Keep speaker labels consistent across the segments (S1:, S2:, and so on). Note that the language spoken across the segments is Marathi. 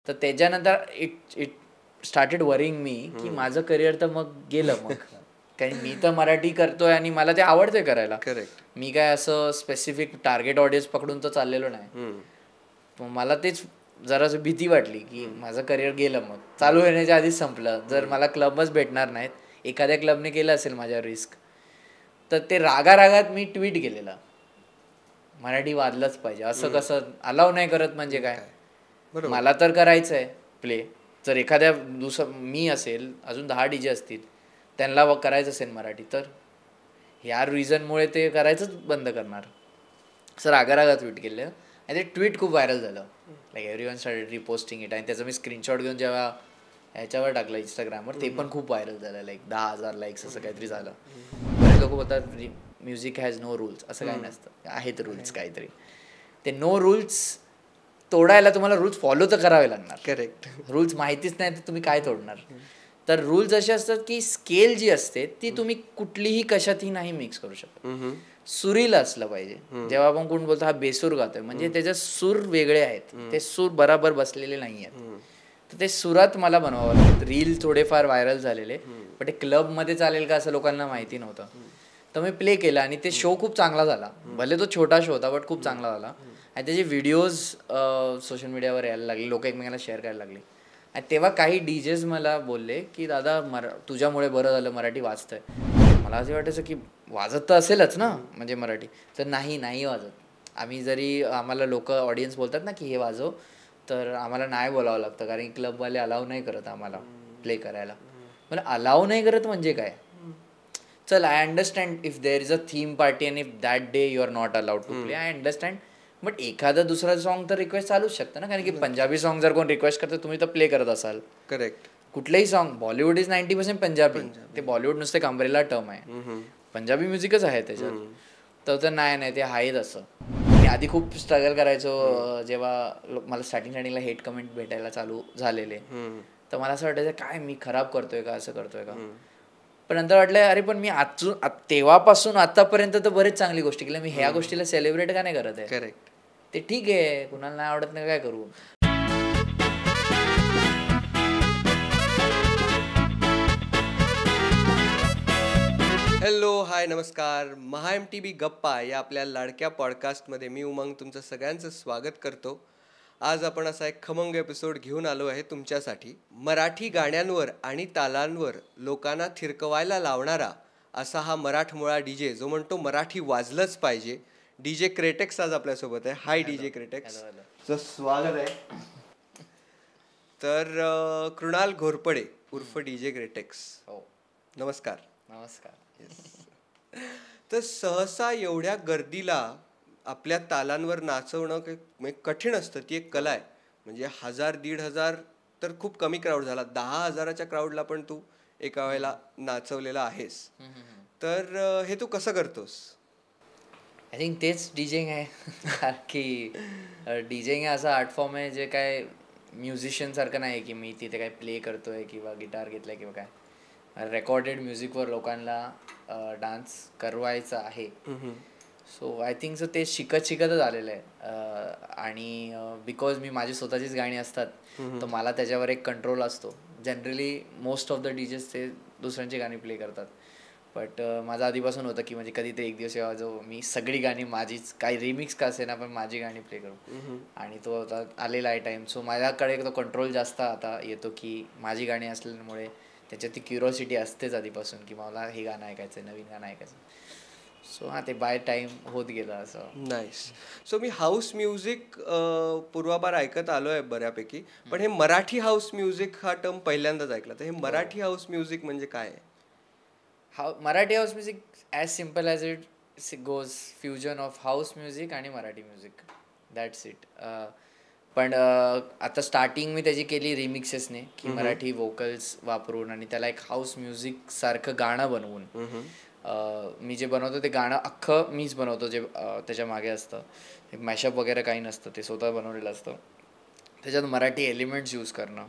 S1: तर त्याच्यानंतर इट स्टार्टेड वरिंग मी की माझं करिअर तर मग गेलं मग. कारण मी तर मराठी करतोय आणि मला ते आवडतंय करायला.
S2: करेक्ट.
S1: मी काय असं स्पेसिफिक टार्गेट ऑडियन्स पकडून तर चाललेलो नाही. मला तेच जरासं भीती वाटली की माझं करिअर गेलं मग चालू होण्याच्या आधीच संपलं. जर मला क्लबच भेटणार नाहीत, एखाद्या क्लबने केलं असेल माझ्यावर रिस्क, तर ते रागारागात मी ट्विट केलेलं मराठी वाजलंच पाहिजे. असं कसं अलाव नाही करत म्हणजे काय. मला तर करायचं आहे प्ले. जर एखाद्या मी असेल, अजून 10 DJ असतील, त्यांना करायचं असेल मराठी, तर ह्या रिझनमुळे ते करायचंच बंद करणार. असं रागारागात ट्विट केलं आणि ते ट्विट खूप व्हायरल झालं. Like everyone started reposting it. आणि त्याचं मी स्क्रीनशॉट घेऊन जेव्हा ह्याच्यावर टाकलं इंस्टाग्रामवर, ते पण खूप व्हायरल झालं. लाईक 10,000 लाईक्स असं काहीतरी झालं. बरेच लोक बोलतात म्युझिक हॅज नो रूल्स. असं काही नसतं, आहेत रूल्स काहीतरी. ते नो रूल्स तोडायला तुम्हाला रूल्स फॉलो तर करावे लागणार.
S2: करेक्ट.
S1: रूल्स माहितीच नाही तर तुम्ही काय तोडणार. तर रूल्स असे असतात की स्केल जी असते ती तुम्ही कुठलीही कशातही नाही मिक्स करू शकत. सुरीला असलं पाहिजे. जेव्हा आपण कोण बोलतो हा बेसूर गातोय, म्हणजे त्याचे सूर वेगळे आहेत, ते सूर बराबर बसलेले नाही आहेत. तर ते सुरात मला बनवावं लागतं. रील थोडेफार व्हायरल झालेले, पण ते क्लबमध्ये चालेल का असं लोकांना माहिती नव्हतं. तर मी प्ले केला आणि ते शो खूप चांगला झाला. भले तो छोटा शो होता बट खूप चांगला झाला. आणि त्याचे व्हिडिओज सोशल मीडियावर यायला लागले, लोक एकमेकांना शेअर करायला लागले. आणि तेव्हा काही डीजेस मला बोलले की दादा तुझ्यामुळे बरं झालं मराठी वाजतंय. मला असं वाटायचं की वाजत तर असेलच ना म्हणजे मराठी. तर नाही वाजत. आम्ही जरी आम्हाला लोक ऑडियन्स बोलतात ना की हे वाजव, तर आम्हाला नाही बोलावं लागतं, कारण क्लबवाले अलाव नाही करत आम्हाला प्ले करायला. मला अलाव नाही करत म्हणजे काय. चल, I understand if there is a theme party and if that day you are not allowed to play, I understand. But एखादं दुसरं सॉन्ग तर रिक्वेस्ट चालूच शकतं ना, कारण की पंजाबी सॉन्ग जर कोण रिक्वेस्ट करतं तुम्ही तर प्ले करत असाल.
S2: करेक्ट.
S1: कुठलेही सॉन्ग, बॉलिवूड इज 90% पंजाबी. ते बॉलिवूड नुसते अंब्रेला टर्म आहे, पंजाबी म्युझिकच आहे त्याच्यात. तर नाही ते आहेच असं. मी आधी खूप स्ट्रगल करायचो जेव्हा मला स्टार्टिंगला हेट कमेंट भेटायला चालू झालेले. तर मला असं वाटायचं काय मी खराब करतोय का, असं करतोय का. पण नंतर वाटलं अरे पण मी तेव्हापासून आतापर्यंत तर बरेच चांगली गोष्टी केल्या. मी ह्या गोष्टीला सेलिब्रेट का नाही करत आहे.
S2: करेक्ट.
S1: ते ठीक आहे, कुणाला नाही आवडत नाही काय करू.
S2: हॅलो, हाय, नमस्कार. महा MTB गप्पा या आपल्या लाडक्या पॉडकास्टमध्ये मी उमंग तुमचं सगळ्यांचं स्वागत करतो. आज आपण असा एक खमंग एपिसोड घेऊन आलो आहे तुमच्यासाठी. मराठी गाण्यांवर आणि तालांवर लोकांना थिरकवायला लावणारा असा हा मराठमोळा डीजे, जो म्हणतो मराठी वाजलंच पाहिजे. DJ क्रेटेक्स आज आपल्यासोबत आहे. हाय DJ क्रेटेक्स, स्वागत आहे. तर कृणाल घोरपडे उर्फ DJ क्रेटेक्स, नमस्कार.
S1: नमस्कार.
S2: तर सहसा एवढ्या गर्दीला आपल्या तालांवर नाचवणं कठीण असतं. ती एक कला आहे. म्हणजे 1000-1500 तर खूप कमी क्राऊड झाला, 10,000च्या क्राऊडला पण तू एका वेळेला नाचवलेला आहेस. तर हे तू कसं करतोस?
S1: आय थिंक तेच डीजेंग आहे. की डीजेंग असा आर्ट फॉर्म आहे जे काय म्युझिशियन सारखं नाही की मी तिथे काय प्ले करतोय किंवा गिटार घेतलाय किंवा काय. रेकॉर्डेड म्युझिकवर लोकांना डान्स करवायचा आहे. सो आय थिंक सो ते शिकतच आलेलं आहे. आणि बिकॉज मी माझी स्वतःचीच गाणी असतात, तर मला त्याच्यावर एक कंट्रोल असतो. Generally most of the DJs ते दुसऱ्यांची गाणी प्ले करतात. बट माझं आधीपासून होतं की म्हणजे कधी ते एक दिवस जेव्हा जो मी सगळी गाणी माझीच, काही रिमिक्स का असे ना पण माझी गाणी प्ले करू. आणि तो आता आलेला आहे टाईम. सो माझ्याकडे तो कंट्रोल जास्त आता येतो की माझी गाणी असल्यामुळे त्याच्यात ती क्युरिओसिटी असतेच आधीपासून की मला हे गाणं ऐकायचं, नवीन गाणं ऐकायचं. सो ते बाय टाईम होत गेलं असं.
S2: नाईस. सो मी हाऊस म्युझिक पूर्वापार ऐकत आलो आहे बऱ्यापैकी, पण हे मराठी हाऊस म्युझिक हा टर्म पहिल्यांदाच ऐकला. तर हे मराठी हाऊस म्युझिक म्हणजे काय आहे?
S1: Marathi house music as simple as it goes, fusion of house music आणि मराठी म्युझिक, दॅट्स इट. पण आता स्टार्टिंग मी त्याची केली रिमिक्सेसने, की मराठी वोकल्स वापरून आणि त्याला एक हाऊस म्युझिक सारखं गाणं बनवून. मी जे बनवतो ते गाणं अख्खं मीच बनवतो, जे त्याच्या मागे असतं. मॅशअप वगैरे काही नसतं, ते स्वतः बनवलेलं असतं. त्याच्यात मराठी एलिमेंट्स यूज करणं.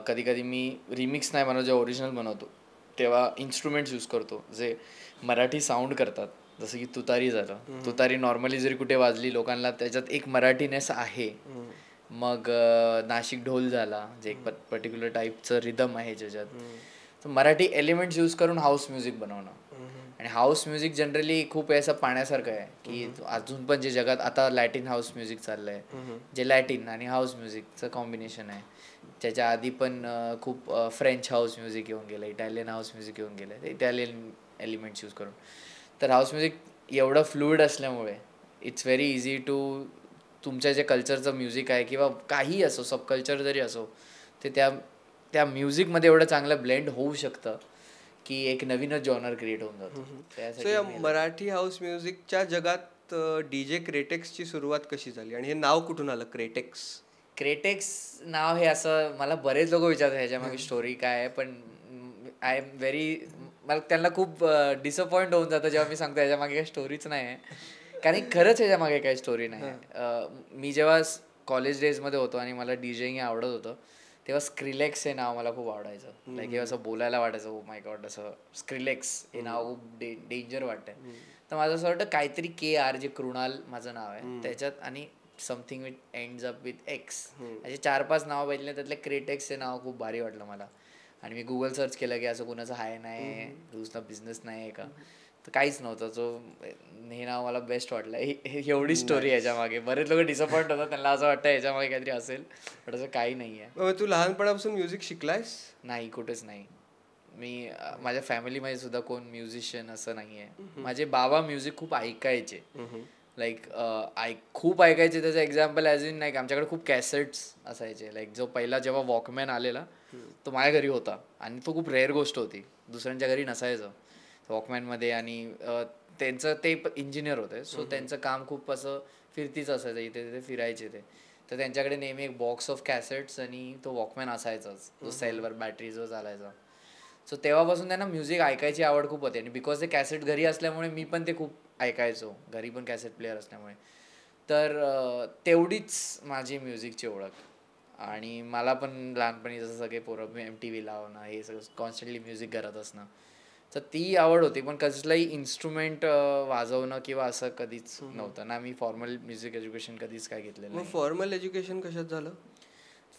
S1: कधी कधी मी रिमिक्स नाही बनवतो, जे ओरिजिनल बनवतो तेव्हा इन्स्ट्रुमेंट्स यूज करतो जे मराठी साऊंड करतात. जसं की तुतारी झालं. तुतारी नॉर्मली जरी कुठे वाजली लोकांना त्याच्यात एक मराठीनेस आहे, मग नाशिक ढोल झाला, जे एक पर्टिक्युलर टाईपचं रिदम आहे ज्याच्यात. तर मराठी एलिमेंट्स यूज करून हाऊस म्युझिक बनवणं. आणि हाऊस म्युझिक जनरली खूप असं पाहण्यासारखं आहे की अजून पण जे जगात आता लॅटिन हाऊस म्युझिक चाललंय, जे लॅटिन आणि हाऊस म्युझिकचं कॉम्बिनेशन आहे. त्याच्या आधी पण खूप फ्रेंच हाऊस म्युझिक येऊन गेलं, इटालियन हाऊस म्युझिक येऊन गेलं, इटालियन एलिमेंट्स यूज करून. तर हाऊस म्युझिक एवढं फ्लुइड असल्यामुळे इट्स व्हेरी इझी टू तुमच्या जे कल्चरचं म्युझिक आहे किंवा काही असो, सब कल्चर जरी असो, ते त्या म्युझिकमध्ये एवढं चांगलं ब्लेंड होऊ शकतं की एक नवीनच जॉनर क्रिएट होऊन जातो.
S2: सो या मराठी हाऊस म्युझिकच्या जगात डीजे क्रेटेक्सची सुरुवात कशी झाली आणि हे नाव कुठून आलं क्रेटेक्स?
S1: क्रेटेक्स नाव हे असं मला बरेच लोक विचारतात ह्याच्यामागे स्टोरी काय आहे, पण आय एम व्हेरी, मला त्यांना खूप डिसअपॉइंट होऊन जातं जेव्हा मी सांगतो ह्याच्यामागे काही स्टोरीच नाही आहे. कारण खरंच ह्याच्यामागे काही स्टोरी नाही आहे. मी जेव्हा कॉलेज डेजमध्ये होतो आणि मला डीजेइंग आवडत होतं, तेव्हा स्क्रिलेक्स हे नाव मला खूप आवडायचं. लाईक हे असं बोलायला वाटायचं, ओ माय गॉड, असं स्क्रिलेक्स हे नाव खूप डेंजर वाटतंय. तर माझं असं वाटतं काहीतरी KR, जे कृणाल माझं नाव आहे त्याच्यात, आणि something with ends up with x, असे 4-5 नावं बघितले, त्यातले क्रेटेक्स हे नाव खूप भारी वाटलं मला. आणि मी गुगल सर्च केलं की असं कुणाचं हाय नाही, दुसरा बिझनेस नाही आहे का, तर काहीच नव्हतं. सो हे नाव मला बेस्ट वाटलं. एवढी स्टोरी याच्यामागे. बरेच लोक डिसअपॉइंट होतात, त्यांना असं वाटतं याच्यामागे काहीतरी असेल, पण असं काही नाही आहे.
S2: तू लहानपणापासून म्युझिक शिकलायस?
S1: नाही, कुठेच नाही. मी माझ्या फॅमिलीमध्ये सुद्धा कोण म्युझिशियन असं नाही आहे. माझे बाबा म्युझिक खूप ऐकायचे, लाईक खूप ऐकायचे. त्याचं एक्झाम्पल ॲज इन, लाईक आमच्याकडे खूप कॅसेट्स असायचे. लाईक जो पहिला जेव्हा वॉकमॅन आलेला तो माझ्या घरी होता, आणि तो खूप रेअर गोष्ट होती, दुसऱ्यांच्या घरी नसायचं वॉकमॅनमध्ये. आणि त्यांचं ते इंजिनियर होते, सो त्यांचं काम खूप असं फिरतीच असायचं, इथे तिथे फिरायचे ते. तर त्यांच्याकडे नेहमी एक बॉक्स ऑफ कॅसेट्स आणि तो वॉकमॅन असायचाच, जो सेलवर बॅटरी जो चालायचा. सो तेव्हापासून त्यांना म्युझिक ऐकायची आवड खूप होती, आणि बिकॉज ते कॅसेट घरी असल्यामुळे मी पण ते खूप ऐकायचो, घरी पण कॅसेट प्लेअर असल्यामुळे. तर तेवढीच माझी म्युझिकची ओळख. आणि मला पण लहानपणी जसं सगळे पोरं MTV लावणं, हे सगळं कॉन्स्टंटली म्युझिक करत असणं, तर ती आवड होती. पण कसलंही इन्स्ट्रुमेंट वाजवणं किंवा असं कधीच नव्हतं ना. मी फॉर्मल म्युझिक एज्युकेशन कधीच काय घेतलेलं नाही.
S2: फॉर्मल एज्युकेशन कशात झालं?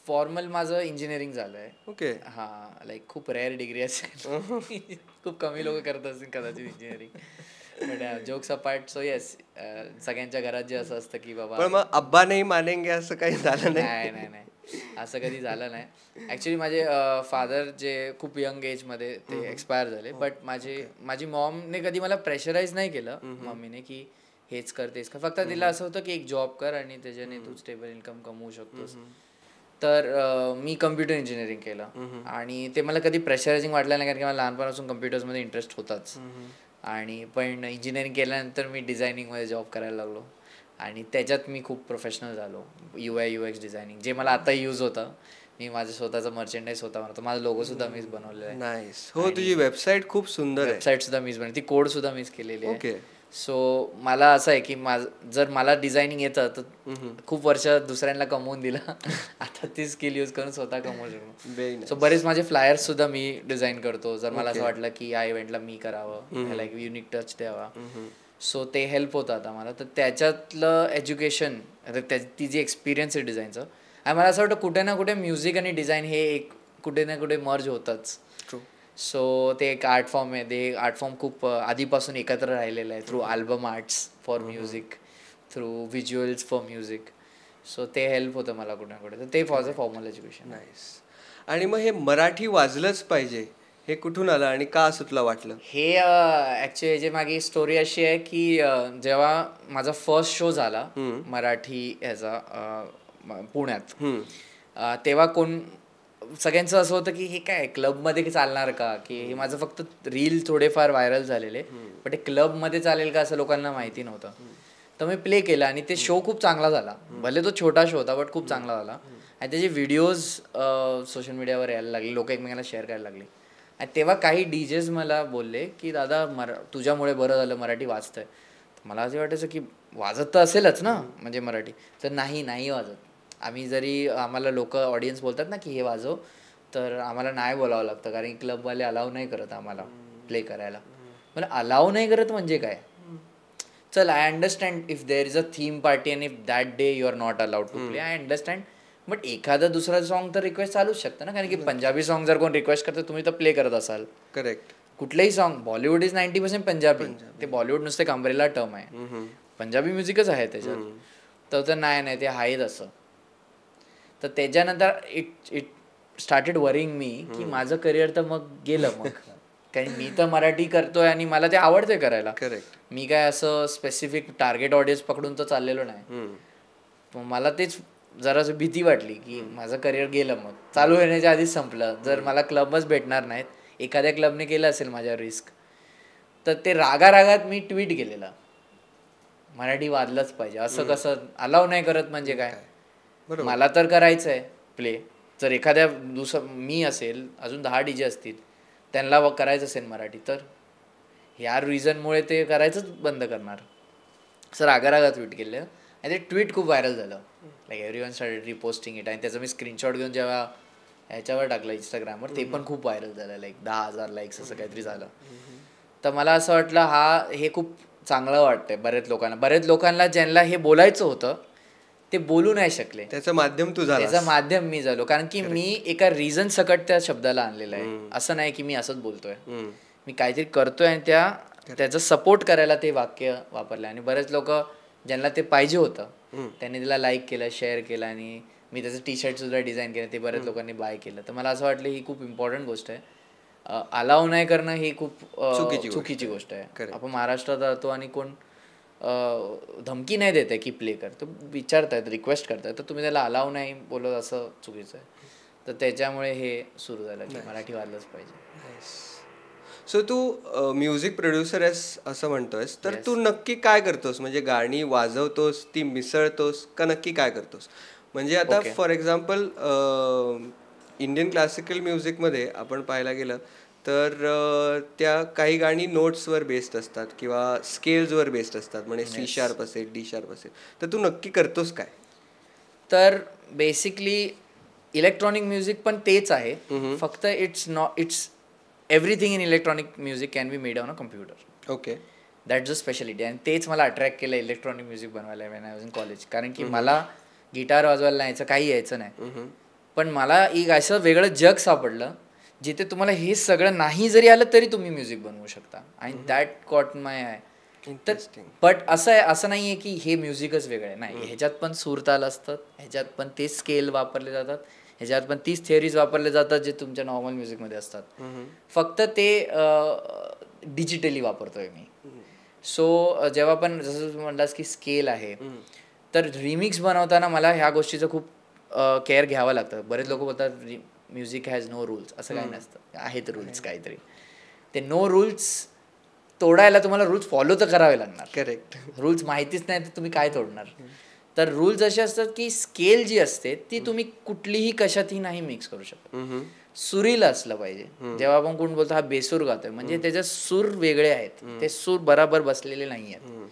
S1: फॉर्मल माझं इंजिनिअरिंग झालं आहे.
S2: ओके.
S1: हां, लाईक खूप रेअर डिग्री असेल, खूप कमी लोक करत असतील कदाचित engineering, but jokes apart. So yes, सगळ्यांच्या घरात जे असं असतं की बाबा,
S2: पण मग अब्बा नाही मानेंगे असं काही झालं नाही?
S1: नाही, असं कधी झालं नाही. ॲक्च्युली माझे फादर जे खूप यंग एजमध्ये ते एक्सपायर झाले, बट माझी मॉमने कधी मला प्रेशराईज नाही केलं मम्मीने की हेच कर तेच कर. फक्त तिला असं होतं की एक जॉब कर आणि त्याच्याने तू स्टेबल इन्कम कमवू शकतोस. तर मी कम्प्युटर इंजिनिअरिंग केलं, आणि ते मला कधी प्रेशरायझिंग वाटलं नाही, कारण की मला लहानपणापासून कम्प्युटर्समध्ये इंटरेस्ट होताच. आणि पण इंजिनिअरिंग केल्यानंतर मी डिझायनिंगमध्ये जॉब करायला लागलो, आणि त्याच्यात मी खूप प्रोफेशनल झालो. UI UX डिझायनिंग, जे मला आता यूज होतं. मी माझं स्वतःचं मर्चेंडाईज स्वतः बनवतो, माझा लोगो सुद्धा मीच बनवलेला आहे.
S2: नाईस. हो, तुझी वेबसाईट खूप सुंदर आहे.
S1: वेबसाईट सुद्धा मीच बनवली, ती कोड सुद्धा मीच केलेली आहे.
S2: ओके.
S1: सो मला असं आहे की जर मला डिझायनिंग येतं तर खूप वर्ष दुसऱ्यांना कमवून दिलं, आता ती स्किल यूज करून स्वतः कमवू शकतो. सो बरेच माझे फ्लायर्स सुद्धा मी डिझाईन करतो, जर मला असं वाटलं की या इव्हेंटला मी करावं, ह्याला एक युनिक टच द्यावा. सो ते हेल्प होतं आता मला. तर त्याच्यातलं एज्युकेशन, ती जी एक्सपिरियन्स आहे डिझाईनचं, आणि मला असं वाटतं कुठे ना कुठे म्युझिक आणि डिझाईन हे एक कुठे ना कुठे मर्ज होतंच. सो ते एक आर्ट फॉर्म आहे, ते आर्ट फॉर्म खूप आधीपासून एकत्र राहिलेलं आहे, through album arts for music, through visuals for music. So ते हेल्प होतं मला कुठे ना कुठे. तर ते फॉर फॉर्मल एज्युकेशन.
S2: नाईस. आणि मग हे मराठी वाजलंच पाहिजे हे कुठून आलं आणि का असं तुला वाटलं?
S1: हे ॲक्च्युली याची मागे स्टोरी अशी आहे की जेव्हा माझा फर्स्ट शो झाला मराठी ह्याचा पुण्यात, तेव्हा सगळ्यांचं असं होतं की हे काय क्लबमध्ये चालणार का, की हे माझं फक्त रील थोडेफार व्हायरल झालेले, पण ते क्लबमध्ये चालेल का असं लोकांना माहिती नव्हतं. तर मी प्ले केला, आणि ते शो खूप चांगला झाला. भले तो छोटा शो होता, बट खूप चांगला झाला. आणि त्याचे व्हिडिओज सोशल मीडियावर यायला लागले, लोक एकमेकांना शेअर करायला लागले. आणि तेव्हा काही DJs मला बोलले की दादा तुझ्यामुळे बरं झालं मराठी वाजतंय. मला असं वाटायचं की वाजत तर असेलच ना, म्हणजे मराठी. तर नाही वाजत. आम्ही जरी, आम्हाला लोक ऑडियन्स बोलतात ना की हे वाजव, तर आम्हाला नाही बोलावं लागतं, कारण की क्लबवाले अलाव नाही करत आम्हाला प्ले करायला. मला अलाव नाही करत म्हणजे काय? चल, I understand if there is a theme party and if that day you are not allowed to play, I understand. But एखादा दुसरा सॉन्ग तर रिक्वेस्ट चालूच शकतं ना, कारण की पंजाबी सॉन्ग जर कोण रिक्वेस्ट करतं तुम्ही तर प्ले करत असाल.
S2: करेक्ट.
S1: कुठलेही सॉन्ग, बॉलिवूड इज 90% पंजाबी. ते बॉलिवूड नुसते अंब्रेला टर्म आहे, पंजाबी म्युझिकच आहे त्याच्यात. तर नाही ते आहेच असं. तर त्याच्यानंतर इट स्टार्टेड वरिंग मी की माझं करिअर तर मग गेलं मग. कारण मी तर मराठी करतोय आणि मला ते आवडतंय करायला.
S2: करेक्ट.
S1: मी काय असं स्पेसिफिक टार्गेट ऑडियन्स पकडून तर चाललेलो नाही. मला तेच जरासं भीती वाटली की माझं करिअर गेलं, मग चालू होण्याच्या आधीच संपलं. जर मला क्लबच भेटणार नाहीत, एखाद्या क्लबने केलं असेल माझ्यावर रिस्क, तर ते रागारागात मी ट्विट केलेलं मराठी वाजलंच पाहिजे. असं कसं अलाव नाही करत म्हणजे काय? मला तर करायचं आहे प्ले. जर एखाद्या मी असेल, अजून 10 DJ असतील, त्यांना करायचं असेल मराठी, तर ह्या रिझनमुळे ते करायचंच बंद करणार. असं रागारागात ट्विट केलं आणि ते ट्विट खूप व्हायरल झालं. Like everyone started reposting it. आणि त्याचं मी स्क्रीनशॉट घेऊन जेव्हा ह्याच्यावर टाकलं इंस्टाग्रामवर, ते पण खूप व्हायरल झालं. लाईक 10,000 लाईक्स असं काहीतरी झालं. तर मला असं वाटलं हे खूप चांगलं वाटतंय बरेच लोकांना ज्यांना हे बोलायचं होतं ते बोलू नाही शकले.
S2: त्याचं माध्यम तू झाला.
S1: त्याचं माध्यम मी झालो, कारण की मी एका रिझन सकट त्या शब्दाला आणलेलं आहे. असं नाही की मी असंच बोलतोय, मी काहीतरी करतोय आणि त्याचं सपोर्ट करायला ते वाक्य वापरलं. आणि बरेच लोक ज्यांना ते पाहिजे होतं त्यांनी त्याला लाईक केलं, शेअर केलं, आणि मी त्याचं टी-शर्ट सुद्धा डिझाईन केलं, ते बरेच लोकांनी बाय केलं. तर मला असं वाटलं ही खूप इम्पॉर्टंट गोष्ट आहे. अलाव नाही करणं ही खूप चुकीची गोष्ट आहे. आपण महाराष्ट्रात राहतो आणि कोण धमकी नाही देत आहे की प्ले कर, तो विचारतायत, रिक्वेस्ट करतायत, तर तुम्ही त्याला अलाव नाही बोलत, असं चुकीचं आहे. तर त्याच्यामुळे हे सुरू झालं की मराठी वाजलंच पाहिजे.
S2: सो तू म्युझिक प्रोड्युसर आहेस असं म्हणतोयस, तर तू नक्की काय करतोस? म्हणजे गाणी वाजवतोस, ती मिसळतोस का नक्की काय करतोस? म्हणजे आता फॉर एक्झाम्पल इंडियन क्लासिकल म्युझिकमध्ये आपण पाहायला गेलं तर त्या काही गाणी नोट्सवर बेस्ड असतात किंवा स्केल्सवर बेस्ड असतात. म्हणजे सी शार्प असेल, डी शार्प असेल, तर तू नक्की करतोस काय?
S1: तर बेसिकली इलेक्ट्रॉनिक म्युझिक पण तेच आहे, फक्त it's everything in electronic music can be made on a computer.
S2: Okay.
S1: That's a speciality. आणि तेच मला अट्रॅक्ट केलं इलेक्ट्रॉनिक म्युझिक बनवायला when I was in college. कारण की मला गिटार वाजवायला नाही यायचं, काही यायचं नाही, पण मला एक असं वेगळं जग सापडलं जिथे तुम्हाला हे सगळं नाही जरी आलं तरी तुम्ही म्युझिक बनवू शकता. आणि that cot my I. But असं नाही आहे की हे म्युझिकच वेगळं आहे, नाही. ह्याच्यात पण सूरताल असतात, ह्याच्यात पण ते स्केल वापरले जातात, ह्याच्यात पण तीच थिअरीज वापरले जातात जे तुमच्या नॉर्मल म्युझिकमध्ये असतात. फक्त ते डिजिटली वापरतोय मी. सो जेव्हा पण जसं तू म्हणलास की स्केल आहे, तर रिमिक्स बनवताना मला ह्या गोष्टीचं खूप केअर घ्यावं लागतं. बरेच लोक बोलतात म्युझिक हॅज नो रूल्स. असं काही नसतं, आहेत रूल्स काहीतरी. ते नो रूल्स तोडायला तुम्हाला रूल्स फॉलो तर करावे लागणार.
S2: करेक्ट.
S1: रूल्स माहितीच नाही तर तुम्ही काय तोडणार? तर रूल्स असे असतात की स्केल जी असते ती तुम्ही कुठलीही कशातही नाही मिक्स करू शकत. सुरील असलं पाहिजे. जेव्हा आपण कोण बोलतो हा बेसूर गातोय, म्हणजे त्याचे सूर वेगळे आहेत, ते सूर बराबर बसलेले नाही आहेत.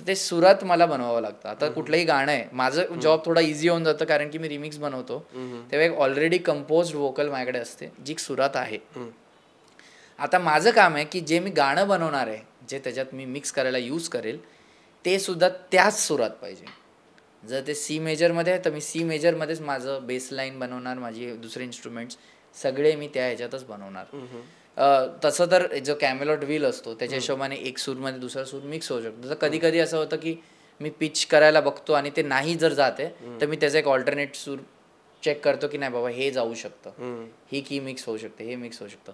S1: तर ते सुरात मला बनवावं लागतं. आता कुठलंही गाणं आहे, माझं जॉब थोडा इझी होऊन जातं कारण की मी रिमिक्स बनवतो, तेव्हा एक ऑलरेडी कंपोज्ड वोकल माझ्याकडे असते जी सुरात आहे. आता माझं काम आहे की जे मी गाणं बनवणार आहे, जे त्याच्यात मी मिक्स करायला यूज करेल, ते सुद्धा त्याच सुरात पाहिजे. जर ते सी मेजरमध्ये आहे तर मी सी मेजरमध्येच माझं बेसलाईन बनवणार, माझी दुसरे इन्स्ट्रुमेंट्स सगळे मी त्या ह्याच्यातच बनवणार. तसं तर जो कॅमेलॉट व्हील असतो त्याच्या हिशोबाने एक सूरमध्ये दुसरा सूर मिक्स होऊ शकतो. तर कधी कधी असं होतं की मी पिच करायला बघतो आणि ते नाही जर जाते तर मी त्याचा एक ऑल्टरनेट सूर चेक करतो की नाही बाबा हे जाऊ शकतं, ही की मिक्स होऊ शकते, हे मिक्स होऊ शकतं.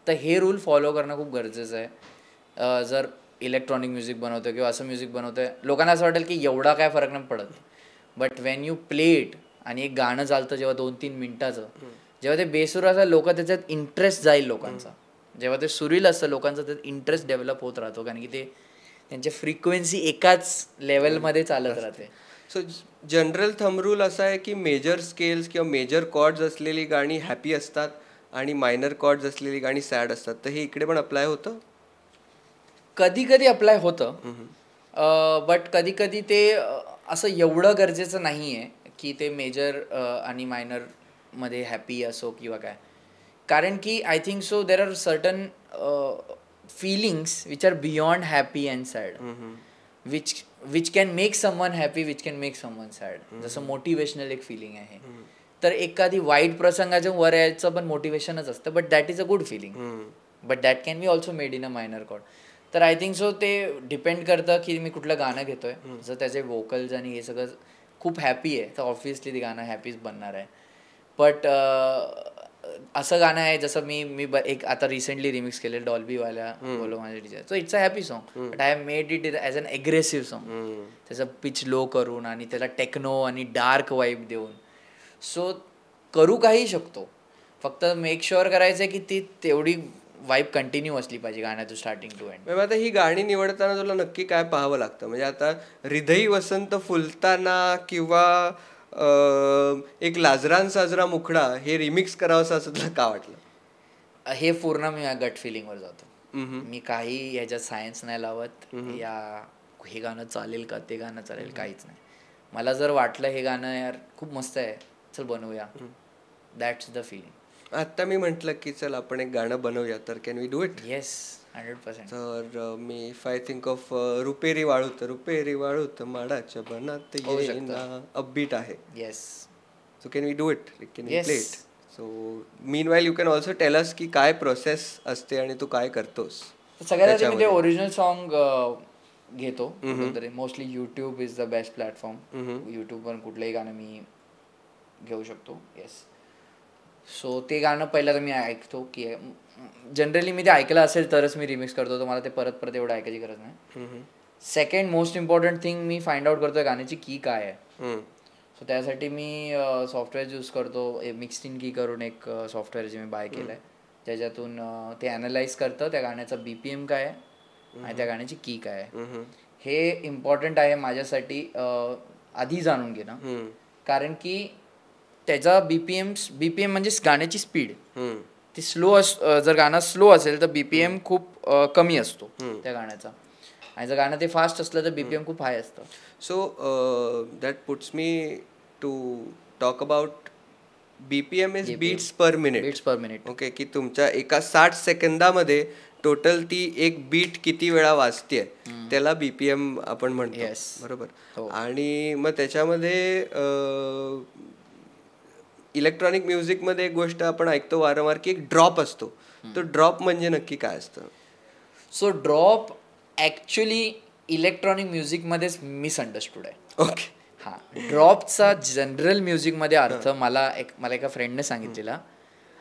S1: तर हे रूल फॉलो करणं खूप गरजेचं आहे. जर इलेक्ट्रॉनिक म्युझिक बनवतोय किंवा असं म्युझिक बनवतोय, लोकांना असं वाटेल की एवढा काय फरक नाही पडत, but Wien you play it आणि एक गाणं चालतं जेव्हा 2-3 मिनिटाचं, जेव्हा ते बेसूर असं लोक त्याच्यात इंटरेस्ट जाईल लोकांचा, जेव्हा ते सुरील असतं लोकांचा त्यात इंटरेस्ट डेव्हलप होत राहतो, कारण की ते त्यांची फ्रिक्वेन्सी एकाच लेवलमध्ये चालत राहते.
S2: सो जनरल थंब रूल असा आहे की मेजर स्केल्स किंवा मेजर कॉर्ड्स असलेली गाणी हॅपी असतात आणि मायनर कॉर्ड्स असलेली गाणी सॅड असतात. तर हे इकडे पण अप्लाय होतं?
S1: कधी कधी अप्लाय होतं, बट कधी कधी ते असं एवढं गरजेचं नाही आहे की ते मेजर आणि मायनरमध्ये हॅपी असो किंवा काय. कारण की I think so there are certain feelings which are beyond happy and sad, which can make someone happy, which can make someone sad. जसं मोटिवेशनल एक फिलिंग आहे, तर एखादी वाईट प्रसंगाच्या वर यायचं पण मोटिवेशनच असतं, but that is a good feeling, but that can be also made in a minor chord. तर आय थिंक सो ते डिपेंड करतं की मी कुठलं गाणं घेतोय. जर त्याचे व्होकल्स आणि हे सगळं खूप हॅपी आहे तर ऑब्व्हियसली ते गाणं हॅपीच बनणार आहे. बट असं गाणं आहे जसं मी मी एक आता रिसेंटली रिमिक्स केले डॉल्बीवाल्या बोलो माझ्या teacher, so it's a happy song, but I have made it as an aggressive song. त्याचं पिच लो करून आणि त्याला टेक्नो आणि डार्क वाईब देऊन. सो करू काही शकतो, फक्त मेक शुअर करायचं आहे की ती तेवढी वाईब कंटिन्यू असली पाहिजे गाण्याचं स्टार्टिंग टू एंड.
S2: आता ही गाणी निवडताना तुला नक्की काय पाहावं लागतं? म्हणजे आता हृदयी वसंत फुलताना किंवा एक लाजरान साजरा मुखडा हे रिमिक्स करावंसं असं तुला का वाटलं?
S1: हे पूर्ण मी गट फिलिंगवर जातो. मी काही ह्याच्यात सायन्स नाही लावत, या हे गाणं चालेल का ते गाणं चालेल काहीच नाही. मला जर वाटलं हे गाणं यार खूप मस्त आहे, चल बनवूया, दॅट्स द फिलिंग.
S2: आता मी म्हटलं की चल आपण एक गाणं बनवूया, तर can we do it?
S1: Yes, 100%.
S2: तर मी इफ आय थिंक ऑफ रुपेरी वाळूत माडाच्या बनात येईना, अपबीट आहे.
S1: Yes.
S2: So can we do it? Can we play it? So meanwhile you can also tell us की काय प्रोसेस असते आणि तू काय करतोस.
S1: सगळ्यात आधी मी ते ओरिजिनल सॉन्ग घेतो. Mostly YouTube is the best platform. यूट्यूबवर कुठलंही गाणं मी घेऊ शकतो. येस. सो ते गाणं पहिलं तर मी ऐकतो की जनरली मी ते ऐकलं असेल तरच मी रिमिक्स करतो, तर मला ते परत परत एवढं ऐकायची गरज नाही. Second most important thing me find out करतो गाण्याची की काय आहे. सो त्यासाठी मी सॉफ्टवेअर यूज करतो. मिक्स्ड की करून एक सॉफ्टवेअर जे मी बाय केलं आहे, ज्याच्यातून ते ॲनालाइज करतं त्या गाण्याचा BPM काय आहे आणि त्या गाण्याची की काय आहे. हे इम्पॉर्टंट आहे माझ्यासाठी आधी जाणून घेणं, कारण की त्याचा BPM म्हणजे गाण्याची स्पीड ती स्लो जर गाणं स्लो असेल तर BPM खूप कमी असतो त्या गाण्याचा, आणि जर गाणं ते फास्ट असलं तर BPM खूप हाय असतं.
S2: So that puts me to talk about BPM is beats per minute. Okay, की तुमच्या एका 60 सेकंदामध्ये टोटल ती एक बीट किती वेळा वाजते त्याला BPM आपण म्हणतो, बरोबर. आणि मग त्याच्यामध्ये इलेक्ट्रॉनिक म्युझिकमध्ये एक गोष्ट आपण ऐकतो वारंवार की एक ड्रॉप असतो. तो ड्रॉप म्हणजे नक्की काय असतं?
S1: सो ड्रॉप ॲक्च्युली इलेक्ट्रॉनिक म्युझिकमध्येच मिसअंडरस्टूड आहे.
S2: ओके.
S1: हां, ड्रॉपचा जनरल म्युझिकमध्ये अर्थ मला एका फ्रेंडने सांगितलेला.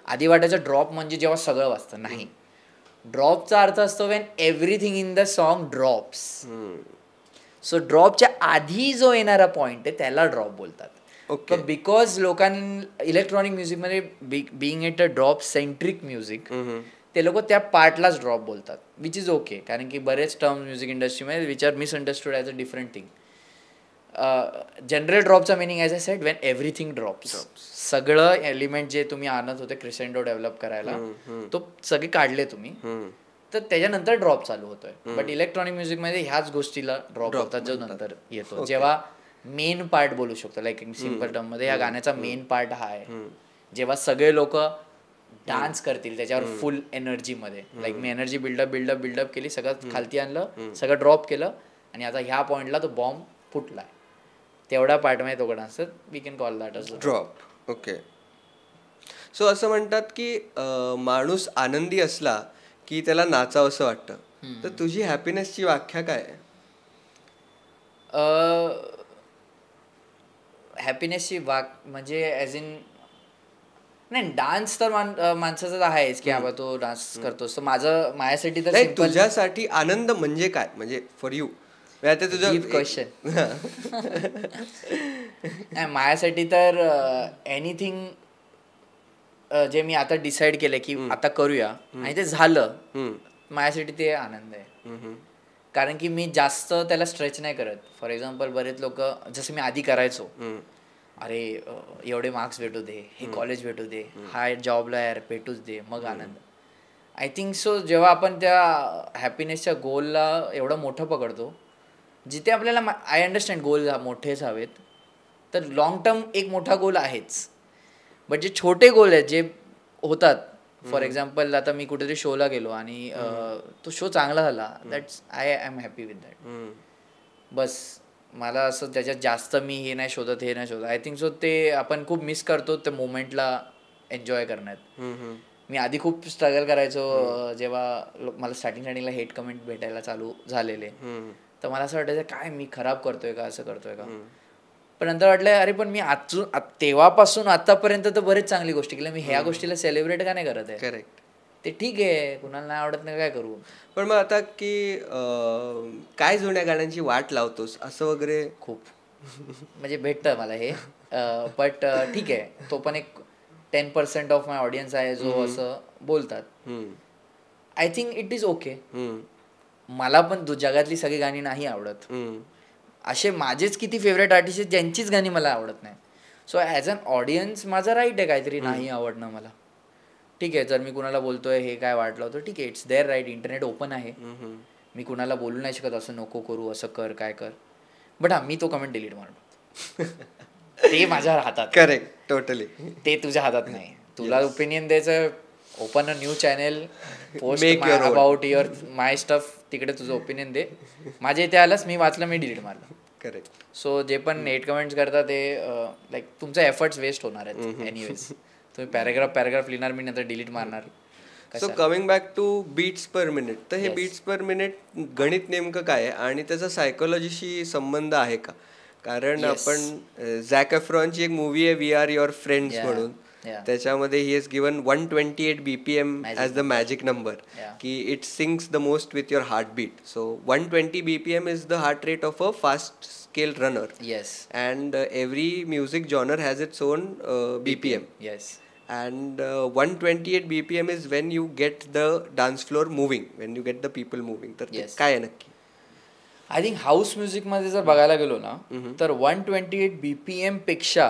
S1: आधी वाटायचं ड्रॉप म्हणजे जेव्हा सगळं वाजतं. नाही, ड्रॉपचा अर्थ असतो when everything in the song drops. So ड्रॉपच्या आधी जो येणारा पॉईंट आहे त्याला ड्रॉप बोलतात.
S2: ओके.
S1: बिकॉज लोकांनी इलेक्ट्रॉनिक म्युझिकमध्ये being it a drop centric music, ते लोक त्या पार्टलाच ड्रॉप बोलतात, विच इज ओके, कारण की बरेच टर्म्स म्युझिक इंडस्ट्रीमध्ये which are misunderstood as a different thing. General ड्रॉपचा meaning as a set when everything drops. सगळं एलिमेंट जे तुम्ही आणत होते क्रिसेंडो डेव्हलप करायला, तो सगळे काढले तुम्ही, तर त्याच्यानंतर ड्रॉप चालू होतोय. बट इलेक्ट्रॉनिक म्युझिकमध्ये ह्याच गोष्टीला ड्रॉप होतात जो नंतर येतो, जेव्हा मेन पार्ट बोलू शकतो. लाईक सिम्पल टर्म मध्ये या गाण्याचा मेन पार्ट हा आहे, जेव्हा सगळे लोक डान्स करतील त्याच्यावर फुल एनर्जी मध्ये. लाईक मी एनर्जी बिल्डअप केली, सगळं खालती आणलं, सगळं ड्रॉप केलं, आणि आता ह्या पॉइंटला तो बॉम्ब फुटलाय, तेवढ्या पार्ट मध्ये तो dance, we can call that as
S2: drop. Okay. So असं म्हणतात की माणूस आनंदी असला की त्याला नाचावं असं वाटतं. तर तुझी हॅपीनेसची व्याख्या काय आहे?
S1: हॅपीनेसची म्हणजे ॲज इन नाही, डान्स तर माणसाचं आहेच की बाबा तो डान्स करतोस. तर माझ्यासाठी तर
S2: तुझ्यासाठी आनंद म्हणजे काय, म्हणजे फॉर यू?
S1: तुझं क्वेश्चन. नाही, माझ्यासाठी तर एनिथिंग जे मी आता डिसाईड केलं की आता करूया आणि ते झालं, माझ्यासाठी ते आनंद आहे. कारण की मी जास्त त्याला स्ट्रेच नाही करत. फॉर एक्झाम्पल बरेच लोक, जसं मी आधी करायचो, अरे एवढे मार्क्स भेटू दे, हे कॉलेज भेटू दे, हा जॉबला यार भेटूच दे, मग आनंद. आय थिंक सो जेव्हा आपण त्या हॅपीनेसच्या गोलला एवढं मोठं पकडतो, जिथे आपल्याला आय अंडरस्टँड गोल मोठेच हवेत, तर लॉंग टर्म एक मोठा गोल आहेच, बट जे छोटे गोल आहेत जे होतात, फॉर एक्झाम्पल आता मी कुठेतरी शोला गेलो आणि तो शो चांगला झाला, that's I am happy with that. बस मला असं त्याच्यात जास्त मी हे नाही शोधत आय थिंक सो ते आपण खूप मिस करतो त्या मोमेंटला एन्जॉय करण्यात. मी आधी खूप स्ट्रगल करायचो जेव्हा मला स्टार्टिंगला हेट कमेंट भेटायला चालू झालेले, तर मला असं वाटायचं काय मी खराब करतोय का, असं करतोय का. पण नंतर वाटलं अरे पण मी तेव्हापासून आतापर्यंत तर बरेच चांगली गोष्टी केल्या, मी ह्या गोष्टीला सेलिब्रेट का नाही करत आहे.
S2: करेक्ट.
S1: ते ठीक आहे, कुणाला नाही आवडत नाही काय करू.
S2: पण मग आता की काय जुन्या गाण्यांची वाट लावतोस असं वगैरे
S1: खूप म्हणजे भेटतं मला हे, बट ठीक आहे, तो पण एक 10% ऑफ माय ऑडियन्स आहे जो असं बोलतात. I think it is okay. मला पण जगातली सगळी गाणी नाही आवडत. असे माझेच किती फेवरेट आर्टिस्ट आहेत ज्यांचीच गाणी मला आवडत नाही. सो ॲज अन ऑडियन्स माझा राईट आहे काहीतरी नाही आवडणं मला. ठीक आहे, जर मी कुणाला बोलतोय हे काय वाटलं होतं, ठीक आहे, it's there right, internet open आहे. मी कुणाला बोलू नाही शकत असं नको करू, असं कर, काय कर. बट मी तो कमेंट डिलीट मारतो. ते माझ्या हातात.
S2: Correct, totally.
S1: ते तुझ्या हातात नाही. तुला ओपिनियन द्यायचं, open a new channel, post about your my stuff, तिकडे तुझं ओपिनियन दे. माझ्या इथे आलंस, मी वाचलं, मी डिलीट मारलं.
S2: करेक्ट.
S1: सो जे पण हेट कमेंट्स करतात ते लाईक तुमचे एफर्ट्स वेस्ट होणार आहेत एनिवेज. तुम्ही पॅराग्राफ लिहिणार, मी नंतर डिलीट मारणार.
S2: So coming back to beats per minute, तर हे बीट्स पर मिनिट गणित नेमकं काय आहे आणि त्याचा सायकोलॉजीशी संबंध आहे का? कारण आपण झॅक एफ्रॉनची एक मूवी आहे वी आर युअर फ्रेंड्स म्हणून, त्याच्यामध्ये he is given 128 BPM as the magic number, की it syncs the most with your heart beat. So 120 BPM is the heart rate of a fast scale runner. And every music genre has its own BPM. And 128 BPM is when you get the dance floor moving, when you get the people moving. तर काय आहे नक्की?
S1: आय थिंक हाऊस म्युझिकमध्ये जर बघायला गेलो ना, तर 128 BPM पेक्षा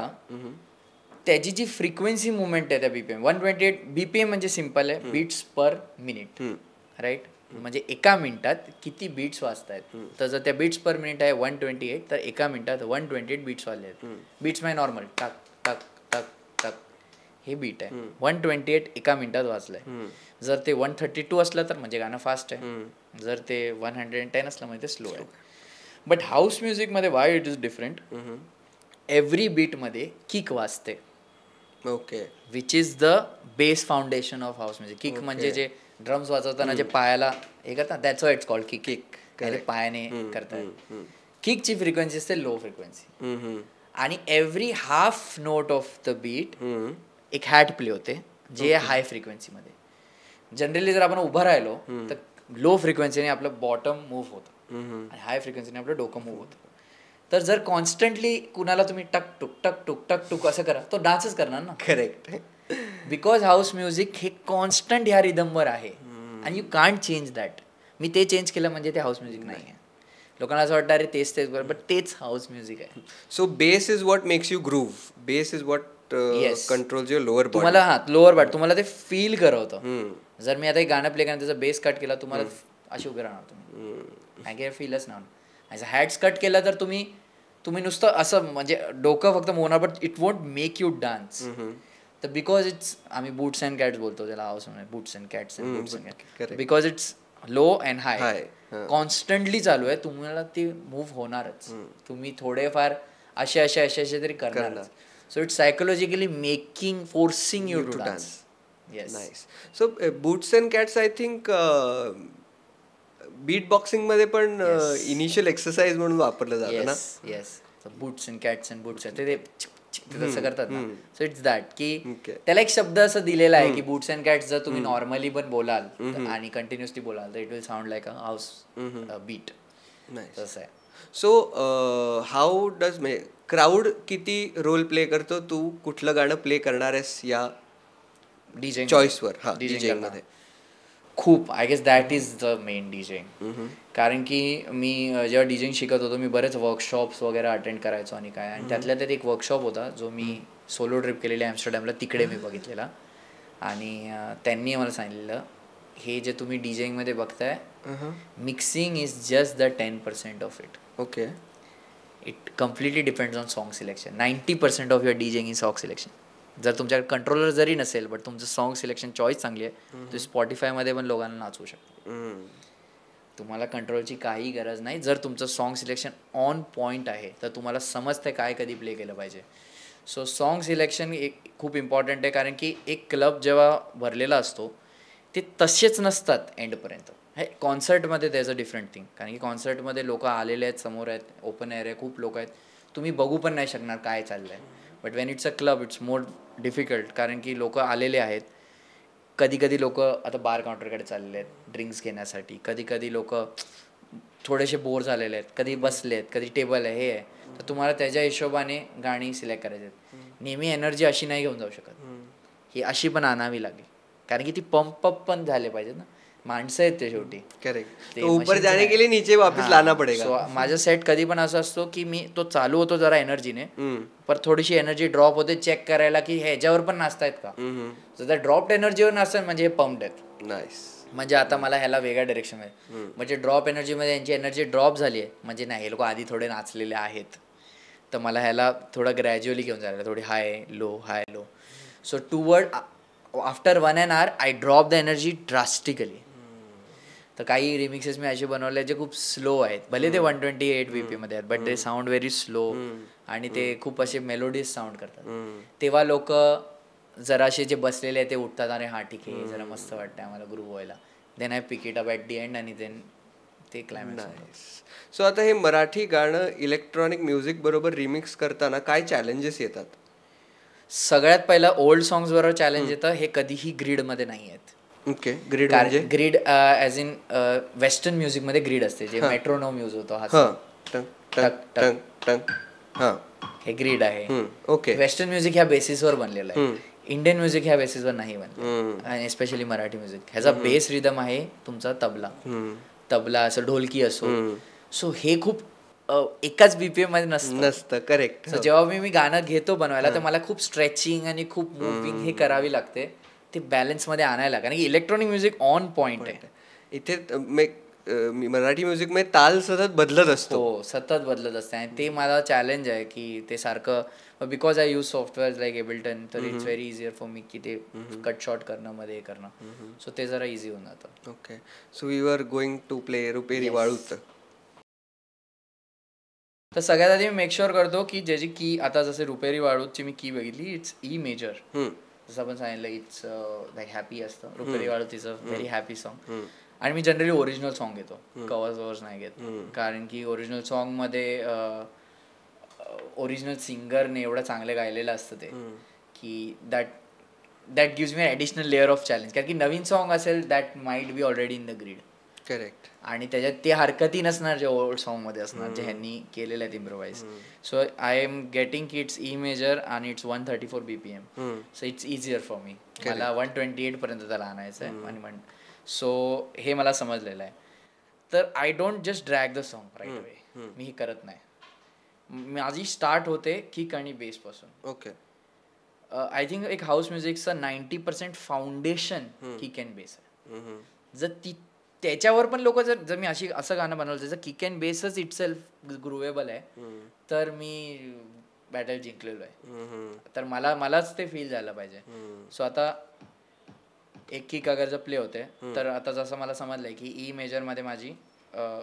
S1: त्याची जी फ्रिक्वेन्सी मुवमेंट आहे त्या BPM, 128 BPM म्हणजे सिम्पल आहे, बीट्स पर मिनिट, राईट. म्हणजे एका मिनिटात किती बीट्स वाजतायत. तर जर त्या बीट्स पर मिनिट आहे 128, तर एका मिनिटात 128 बीट्स वाजले आहेत. बीट्स म्हणजे नॉर्मल टक टक टक टक, हे बीट आहे. 128 एका मिनिटात वाजलंय. जर ते 132 असलं तर म्हणजे गाणं फास्ट आहे, जर ते 110 असलं म्हणजे ते स्लो आहे. बट हाऊस म्युझिकमध्ये why it is different, every बीटमध्ये किक वाजते.
S2: Okay.
S1: Which is the base foundation of house music. Kick म्हणजे जे ड्रम्स वाजवताना जे पायाला हे करतात, that's why it's called kick. Kick पायाने करतात. किकची फ्रिक्वेन्सी असते लो फ्रिक्वेन्सी, आणि every half note of the beat एक हॅट प्ले होते जे हाय फ्रिक्वेन्सीमध्ये. जनरली जर आपण उभं राहिलो तर लो फ्रिक्वेन्सीने आपलं बॉटम मूव्ह होतं आणि हाय फ्रिक्वेन्सीने आपलं डोकं मूव्ह होतं. तर जर कॉन्स्टंटली कुणाला तुम्ही टक टुक टक टुक टक टुक असं करा, तो डान्सच करणार ना.
S2: करेक्ट.
S1: बिकॉज हाऊस म्युझिक हे कॉन्स्टंट ह्या रिदमवर आहे आणि यू कांट चेंज दॅट. मी ते चेंज केलं म्हणजे ते हाऊस म्युझिक नाही आहे. लोकांना असं वाटतं अरे तेच बरोबर, बट तेच हाऊस म्युझिक आहे.
S2: So base is what makes you groove, base is what controls your lower body.
S1: तुम्हाला लोअर बॉडी तुम्हाला ते फील करवतं. जर मी आता एक गाणं प्ले केलं त्याचा बेस कट केला, तुम्हाला अशी उभे राहणार तुम्ही, काय फीलच नाही. ॲज हॅट्स कट केला तर तुम्ही नुसतं असं म्हणजे डोकं फक्त Mona, but it won't make you dance. तर बिकॉज इट्स, आम्ही बूट्स अँड कॅट्स बोलतो त्याला, house boots and cats, because it's low and high, constantly चालू आहे, तुम्हाला ती मूव्ह होणारच. तुम्ही थोडेफार असे तरी करणार. So it's psychologically forcing you to dance. Yes.
S2: Nice. So Boots and Cats, I think beatboxing मध्ये पण इनिशियल एक्सरसाइज म्हणून वापरलं जातं ना.
S1: Yes. So Boots and Cats and Boots ते तसं करतात ना. So it's that की त्याला एक शब्द असं दिलेला आहे की Boots and Cats जर तुम्ही नॉर्मली पण बोलाल आणि कंटिन्युअसली बोलाल तर it will sound like a house beat. तसं आहे.
S2: सो हाऊ डज क्राऊड किती रोल प्ले करतो, तू कुठलं गाणं प्ले करणार आहेस या
S1: डीजे
S2: चॉईसवर? हा, डीजेइंग मध्ये
S1: खूप, I guess that is the main DJing. कारण की मी जेव्हा डीजेइंग शिकत होतो मी बरेच वर्कशॉप्स वगैरे अटेंड करायचो आणि काय, आणि त्यातल्या त्यात एक वर्कशॉप होता जो मी सोलो ट्रिप केलेली ॲम्स्टरडॅमला, तिकडे मी बघितलेला. आणि त्यांनी मला सांगितलेलं हे जे तुम्ही डीजेइंगमध्ये बघताय, mixing is just the 10% of it.
S2: Okay.
S1: It completely depends on song selection. 90% of your DJing is song selection. जर तुमच्याकडे कंट्रोलर जरी नसेल बट तुमचं सॉन्ग सिलेक्शन चॉईस चांगली आहे, तर स्पॉटिफायमध्ये पण लोकांना नाचवू शकतो. तुम्हाला कंट्रोलची काही गरज नाही. जर तुमचं सॉन्ग सिलेक्शन ऑन पॉईंट आहे तर तुम्हाला समजतं काय कधी प्ले केलं पाहिजे. सो सॉन्ग सिलेक्शन एक खूप इम्पॉर्टंट आहे, कारण की एक क्लब जेव्हा भरलेला असतो ते तसेच नसतात एंडपर्यंत. हे कॉन्सर्टमध्ये त्याचं डिफरंट थिंग, कारण की कॉन्सर्टमध्ये लोक आलेले आहेत, समोर आहेत, ओपन एअर आहे, खूप लोक आहेत, तुम्ही बघू पण नाही शकणार काय चाललं आहे. But Wien it's a club it's more difficult, कारण की लोक आलेले आहेत. कधी कधी लोक आता बार काउंटरकडे चाललेले आहेत ड्रिंक्स घेण्यासाठी, कधी कधी लोक थोडेसे बोर झालेले आहेत, कधी बसले आहेत, कधी टेबल आहे, हे आहे. तर तुम्हाला त्याच्या हिशोबाने गाणी सिलेक्ट करायची आहेत. नेहमी एनर्जी अशी नाही घेऊन जाऊ शकत, ही अशी पण आणावी लागेल, कारण की ती पंप अप पण झाले पाहिजे ना, माणसं आहेत ते शेवटी.
S2: करेक्ट. ऊपर जाने के लिए नीचे वापस लाना पडेगा.
S1: सो माझा सेट कधी पण असं असतो की मी तो चालू होतो जरा एनर्जीने, पण थोडीशी एनर्जी ड्रॉप होते चेक करायला की ह्याच्यावर पण नाचतायत का. जर ड्रॉप्ड एनर्जीवर नाचतात म्हणजे हे पंप्ड आहेत.
S2: नाईस.
S1: म्हणजे आता मला ह्याला वेगळ्या डिरेक्शन आहे, म्हणजे ड्रॉप एनर्जीमध्ये यांची एनर्जी ड्रॉप झाली आहे, म्हणजे नाही हे लोक आधी थोडे नाचलेले आहेत, तर मला ह्याला थोडं ग्रॅज्युअली घेऊन जायला, थोडी high low high low. So toward after 1 hour I drop the energy drastically. तर काही रिमिक्सेस मी असे बनवले जे खूप स्लो आहेत, भले ते 128 BPM मध्ये आहेत, but they sound very slow आणि ते खूप असे मेलोडियस साऊंड करतात. तेव्हा लोक जराशे जे बसलेले आहेत ते उठतात, अरे हा ठीक आहे जरा मस्त वाटतं आम्हाला ग्रूव्ह व्हायला, then I pick it up at the end आणि देन ते क्लायमॅक्स.
S2: सो आता हे मराठी गाणं इलेक्ट्रॉनिक म्युझिक बरोबर रिमिक्स करताना काय चॅलेंजेस येतात?
S1: सगळ्यात पहिला ओल्ड सॉंग्स बरोबर चॅलेंज येतं, हे कधीही ग्रीडमध्ये नाही आहेत.
S2: ओके. ग्रीड म्हणजे
S1: ग्रीड ॲज इन वेस्टर्न म्युझिकमध्ये ग्रीड असते, जे मेट्रोनोम यूज होतो, हे ग्रीड आहे.
S2: ओके.
S1: वेस्टर्न म्युझिक ह्या बेसिसवर बनलेलं आहे, इंडियन म्युझिक ह्या बेसिसवर नाही बनलं, आणि एस्पेशली मराठी म्युझिक ह्याचा बेस रिदम आहे तुमचा तबला असो, ढोलकी असो. सो हे खूप एकाच BPM मध्ये नसतं.
S2: करेक्ट.
S1: सो जेव्हा मी गाणं घेतो बनवायला तर मला खूप स्ट्रेचिंग आणि खूप मुव्हिंग हे करावी लागते, ते बॅलन्समध्ये आणायला, कारण की इलेक्ट्रॉनिक म्युझिक ऑन पॉइंट आहे.
S2: इथे मराठी म्युझिक मध्ये ताल सतत बदलत असतो.
S1: हो, सतत बदलत असते, आणि ते मला चॅलेंज आहे की ते सारखं, because I use software like Ableton, तर it's very easier for me की ते कट शॉर्ट करणं मध्ये करणं. सो ते जरा इझी होऊन जातं.
S2: Okay. So you are going to play रुपेरी वाळूत.
S1: तर सगळ्यात आधी मी मेक शुअर करतो की ज्याची की, आता जसे रुपेरी वाळूची मी की बघितली, इट्स ई मेजर. जसं आपण सांगितलं इट्स लाईक हॅपी असतं, रुपेरी वाळूत is a very happy song. आणि मी जनरली ओरिजिनल सॉन्ग घेतो, कवर्स नाही घेत, कारण की ओरिजिनल सॉन्गमध्ये ओरिजिनल सिंगरने एवढं चांगलं गायलेलं असतं ते की that gives me additional layer of challenge, कारण की नवीन सॉन्ग असेल that might be already in the grid.
S2: Correct.
S1: आणि त्याच्यात ते हरकती नसणार जे ओल्ड सॉन्गमध्ये असणार, जे ह्यांनी केलेलं आहेत improvise. So I am getting की इट्स ई मेजर आणि it's 134 BPM. So it's easier for मी, मला 128 पर्यंत त्याला आणायचं आहे. आणि सो हे मला समजलेलं आहे. तर I don't just drag the song right away, मी हे करत नाही. माझी स्टार्ट होते किक आणि बेस पासून.
S2: ओके.
S1: आय थिंक एक हाऊस म्युझिकचं 90% फाउंडेशन किक अँड बेस आहे. जर त्याच्यावर पण लोक जर मी असं गाणं बनवलं त्याचं किक अँड बेसच इटसेल्फ ग्रुवेबल आहे, तर मी बॅटल जिंकलेलो आहे. तर मलाच ते फील झालं पाहिजे. सो आता एक किक अगर जर प्ले होते, तर आता जसं मला समजलंय की ई मेजरमध्ये माझी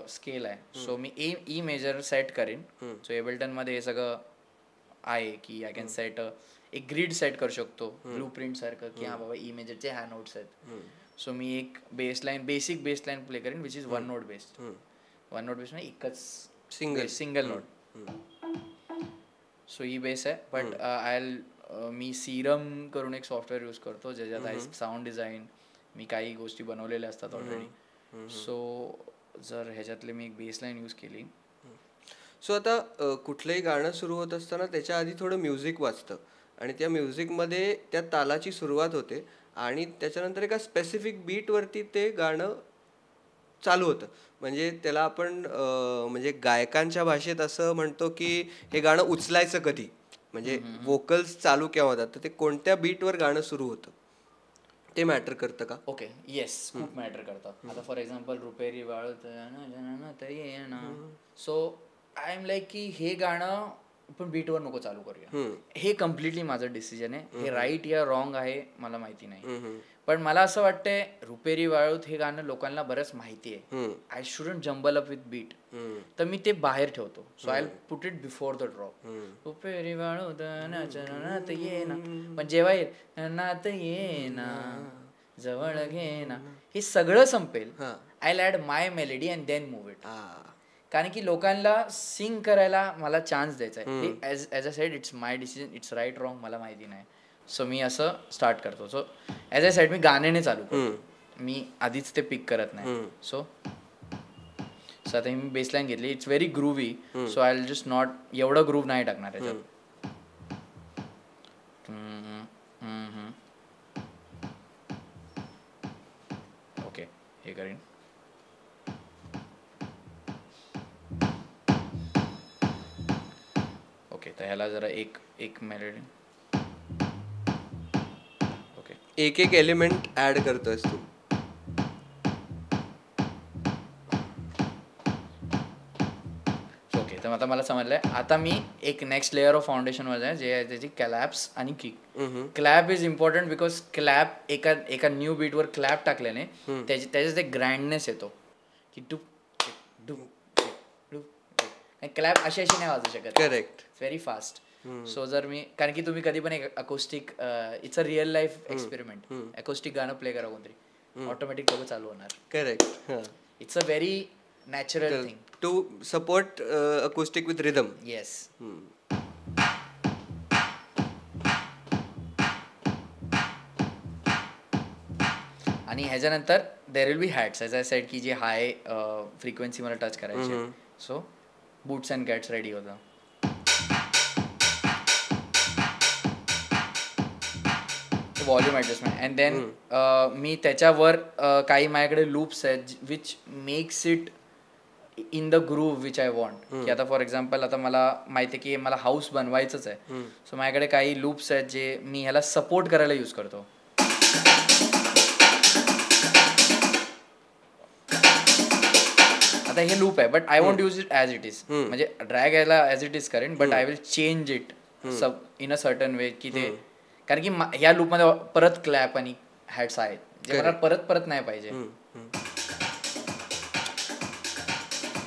S1: स्केल आहे, सो मी ई मेजर सेट करीन. सो एबल्टन मध्ये हे सगळं आहे की आय कॅन सेट एक ग्रीड सेट करू शकतो ब्लू प्रिंट सारखं, की हा बाबा ई मेजरचे ह्या नोट्स आहेत. सो मी एक बेसिक बेसलाईन प्ले करेन which is 1 note based. 1 note based म्हणजे एकच सिंगल नोट. सो ही बेस आहे. बट मी सीरम करून एक सॉफ्टवेअर यूज करतो ज्याच्यात आहे साऊंड डिझाईन, मी काही गोष्टी बनवलेल्या असतात ऑलरेडी. सो जर ह्याच्यातले मी एक बेसलाईन यूज केली.
S2: सो आता कुठलंही गाणं सुरू होत असताना त्याच्या आधी थोडं म्युझिक वाजतं, आणि त्या म्युझिकमध्ये त्या तालाची सुरुवात होते आणि त्याच्यानंतर एका स्पेसिफिक बीटवरती ते गाणं चालू होतं. म्हणजे त्याला आपण म्हणजे गायकांच्या भाषेत असं म्हणतो की हे गाणं उचलायचं कधी, म्हणजे वोकल्स चालू केव्हा होतात, तर ते कोणत्या बीटवर गाणं सुरू होतं ते मॅटर करतं का?
S1: ओके, येस, खूप मॅटर करतं. आता फॉर एक्झाम्पल रुपेरी वाळूत, सो आय एम लाईक की हे गाणं पण बीटवर नको चालू करूया. हे कम्प्लिटली माझं डिसिजन आहे. हे राईट या रॉंग आहे मला माहिती नाही, पण मला असं वाटतंय रुपेरी वाळूत हे गाणं लोकांना बरंच माहिती आहे. I shouldn't jumble up with beat, तर मी ते बाहेर ठेवतो. So I put it before the drop. रुपेरी वाळूत नात ये ना, पण जेव्हा नात ये ना जवळ घे ना हे सगळं संपेल, I add my melody and then move it. कारण की लोकांना सिंग करायला मला चान्स द्यायचा आहे. As I said it's my decision, it's right wrong मला माहिती नाही. सो मी असं स्टार्ट करतो. सो ॲज अ सेड मी गाण्याने चालू करतो, मी आधीच ते पिक करत नाही. सो आता मी बेसलाईन घेतली, it's very groovy. So I will just not एवढं ग्रूव्ह नाही टाकणार याच्यात. ओके, हे करीन. ओके, तर ह्याला जरा एक मेलोडी. ओके,
S2: एक एलिमेंट ऍड करतोयस तू.
S1: ओके, तर आता मला समजलंय. आता मी एक नेक्स्ट लेअर ऑफ फाउंडेशन वर आहे, जे आहे त्याची क्लॅप्स आणि kick. Clap is important because clap एका न्यू बीटवर क्लॅप टाकल्याने त्याच्यात एक ग्रँडनेस येतो की डू डू डू. क्लॅप अशी नाही वाजू शकत.
S2: करेक्ट.
S1: Very fast. सो जर मी, कारण की तुम्ही कधी पण एक acoustic, it's a real life experiment, acoustic गाणं प्ले करा कोणतरी, ऑटोमॅटिक सगळं चालू होणार.
S2: Correct.
S1: It's a very natural thing
S2: to support acoustic with rhythm.
S1: Yes. आणि ह्याच्यानंतर there will be hats, as I said की जे हाय फ्रिक्वेन्सी मला टच करायची. So boots and cats ready होतं. व्हॉल्यूम ॲडजस्टमेंट अँड देन मी त्याच्यावर काही माझ्याकडे लूप्स आहेत which makes it in the groove which I want. की आता फॉर एक्झाम्पल आता मला माहिती आहे की मला हाऊस बनवायचंच आहे. सो माझ्याकडे काही लूप्स आहेत जे मी ह्याला सपोर्ट करायला यूज करतो. आता हे लूप आहे, but I want use it as it is. म्हणजे ड्रॅग यायला ॲज इट इज करेन, but I will change it in a certain way की ते, कारण की ह्या लूपमध्ये परत क्लॅप आणि हॅट्स आहेत जे मला परत नाही पाहिजे.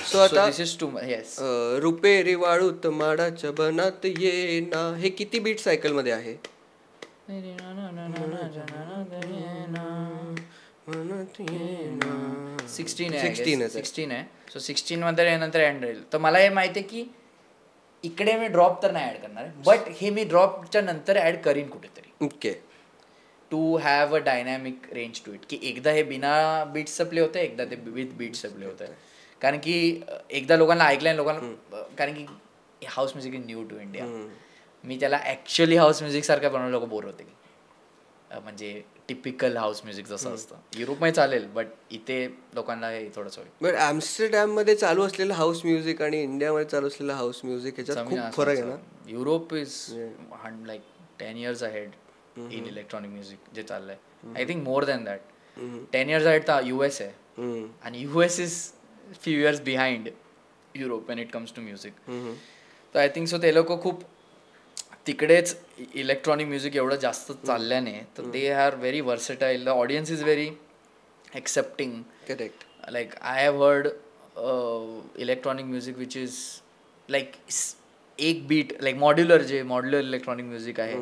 S2: सो आता
S1: दिस इज टू येस.
S2: रुपेरी वाळूत माडाच्या बनात ये ना, हे किती बीट सायकल मध्ये आहे?
S1: 16 आहे. सो 16 मध्ये नंतर एंड राहील. तर मला हे माहिती आहे की इकडे मी ड्रॉप तर नाही ऍड करणार, बट हे मी ड्रॉपच्या नंतर ऍड करीन कुठेतरी.
S2: Okay.
S1: To have a dynamic range to it, की एकदा हे बिना बीट्सचं प्ले होतं, एकदा ते विथ बीट्सचं प्ले होतं. कारण की एकदा लोकांना ऐकलंय, लोकांना, कारण की house music is new to India. मी त्याला ॲक्च्युअली हाऊस म्युझिक सारखं बनवलं, लोक बोर होते. म्हणजे टिपिकल हाऊस म्युझिक जसं असतं युरोपमध्ये चालेल, बट इथे लोकांना हे थोडंसं होईल.
S2: बट ॲम्स्टरडॅम मध्ये चालू असलेलं हाऊस म्युझिक आणि इंडियामध्ये चालू असलेलं हाऊस म्युझिक ह्याच्यात खूप फरक आहे ना.
S1: Europe is like 10 years ahead in electronic music जे चाललंय. I think more than that. 10 years ahead तर US आहे, आणि US is few years behind Europe when it comes to music. तर आय थिंक सो ते लोक खूप तिकडेच इलेक्ट्रॉनिक म्युझिक एवढं जास्त चालल्याने, तर they are very versatile. The audience is very accepting.
S2: Correct.
S1: Like I have heard electronic music which is like एक beat, like modular electronic music आहे,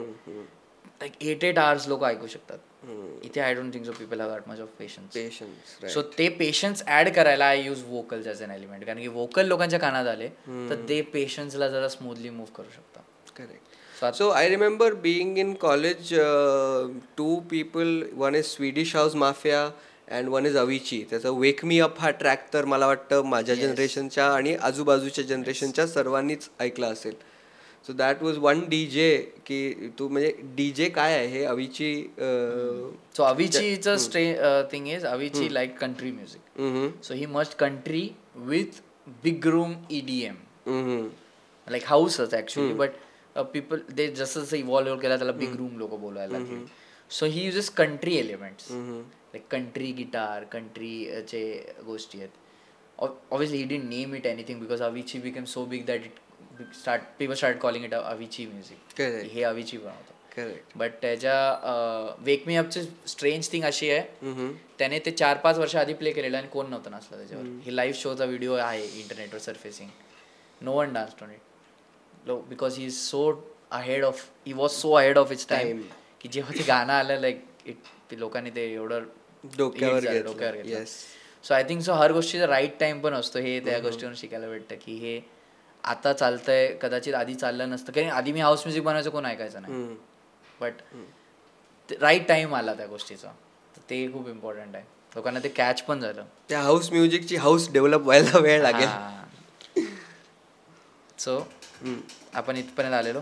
S1: लाईक 8 hours लोक ऐकू शकतात. इथे I don't think so people have that much of patience. So ते पेशन्स ऍड करायला I use vocals as an element, कारण की वोकल लोकांच्या कानात आले तर ते पेशन्सला जरा स्मूथली मूव्ह करू शकतात.
S2: Correct. So I remember being in college, two people, one is Swedish House Mafia and one is Avicii. त्याचा वेक मी अप हा ट्रॅक तर मला वाटतं माझ्या जनरेशनच्या आणि आजूबाजूच्या जनरेशनच्या सर्वांनीच ऐकला असेल. So that was one DJ की तू म्हणजे DJ काय आहे हे Avicii.
S1: So Avicii's thing is Avicii like country music. So he merged country with big room EDM. Like houses actually, but people they जसं जसं इव्हॉल्व्ह केला त्याला बिग रूम लोक बोलायला लागले. So he uses country elements, like country guitar, कंट्रीचे गोष्टी आहेत. Obviously he didn't name it anything because Avicii became so big that it people start calling it Avicii music,
S2: Correct.
S1: हे अविची बनवतो.
S2: करेक्ट.
S1: बट त्याच्या वेक मी अपची स्ट्रेंज थिंग अशी आहे, त्याने ते 4-5 वर्ष आधी प्ले केलेलं आणि कोण नव्हतं नाचलं त्याच्यावर. हे लाईव्ह शोचा व्हिडिओ आहे इंटरनेटवर surfacing. No one dance on it because he is so ahead of, he was so ahead of it's time, की जेव्हा ते गाणं आलं लाईक लोकांनी ते एवढं
S2: डोक्यावर
S1: घेतलं.
S2: Yes.
S1: So I think so हर गोष्टीचा राईट टाइम पण असतो. हे त्या गोष्टीवरून शिकायला भेटतं की हे आता चालतंय, कदाचित आधी चाललं नसतं. कारण आधी मी हाऊस म्युझिक बनवायचं, कोण ऐकायचं नाही. बट राईट टाइम आला त्या गोष्टीचा, तर ते खूप इम्पॉर्टंट आहे. लोकांना ते कॅच पण झालं.
S2: त्या हाऊस म्युझिकची हाऊस डेव्हलप व्हायला वेळ लागेल.
S1: सो आपण इथपर्यंत आलेलो.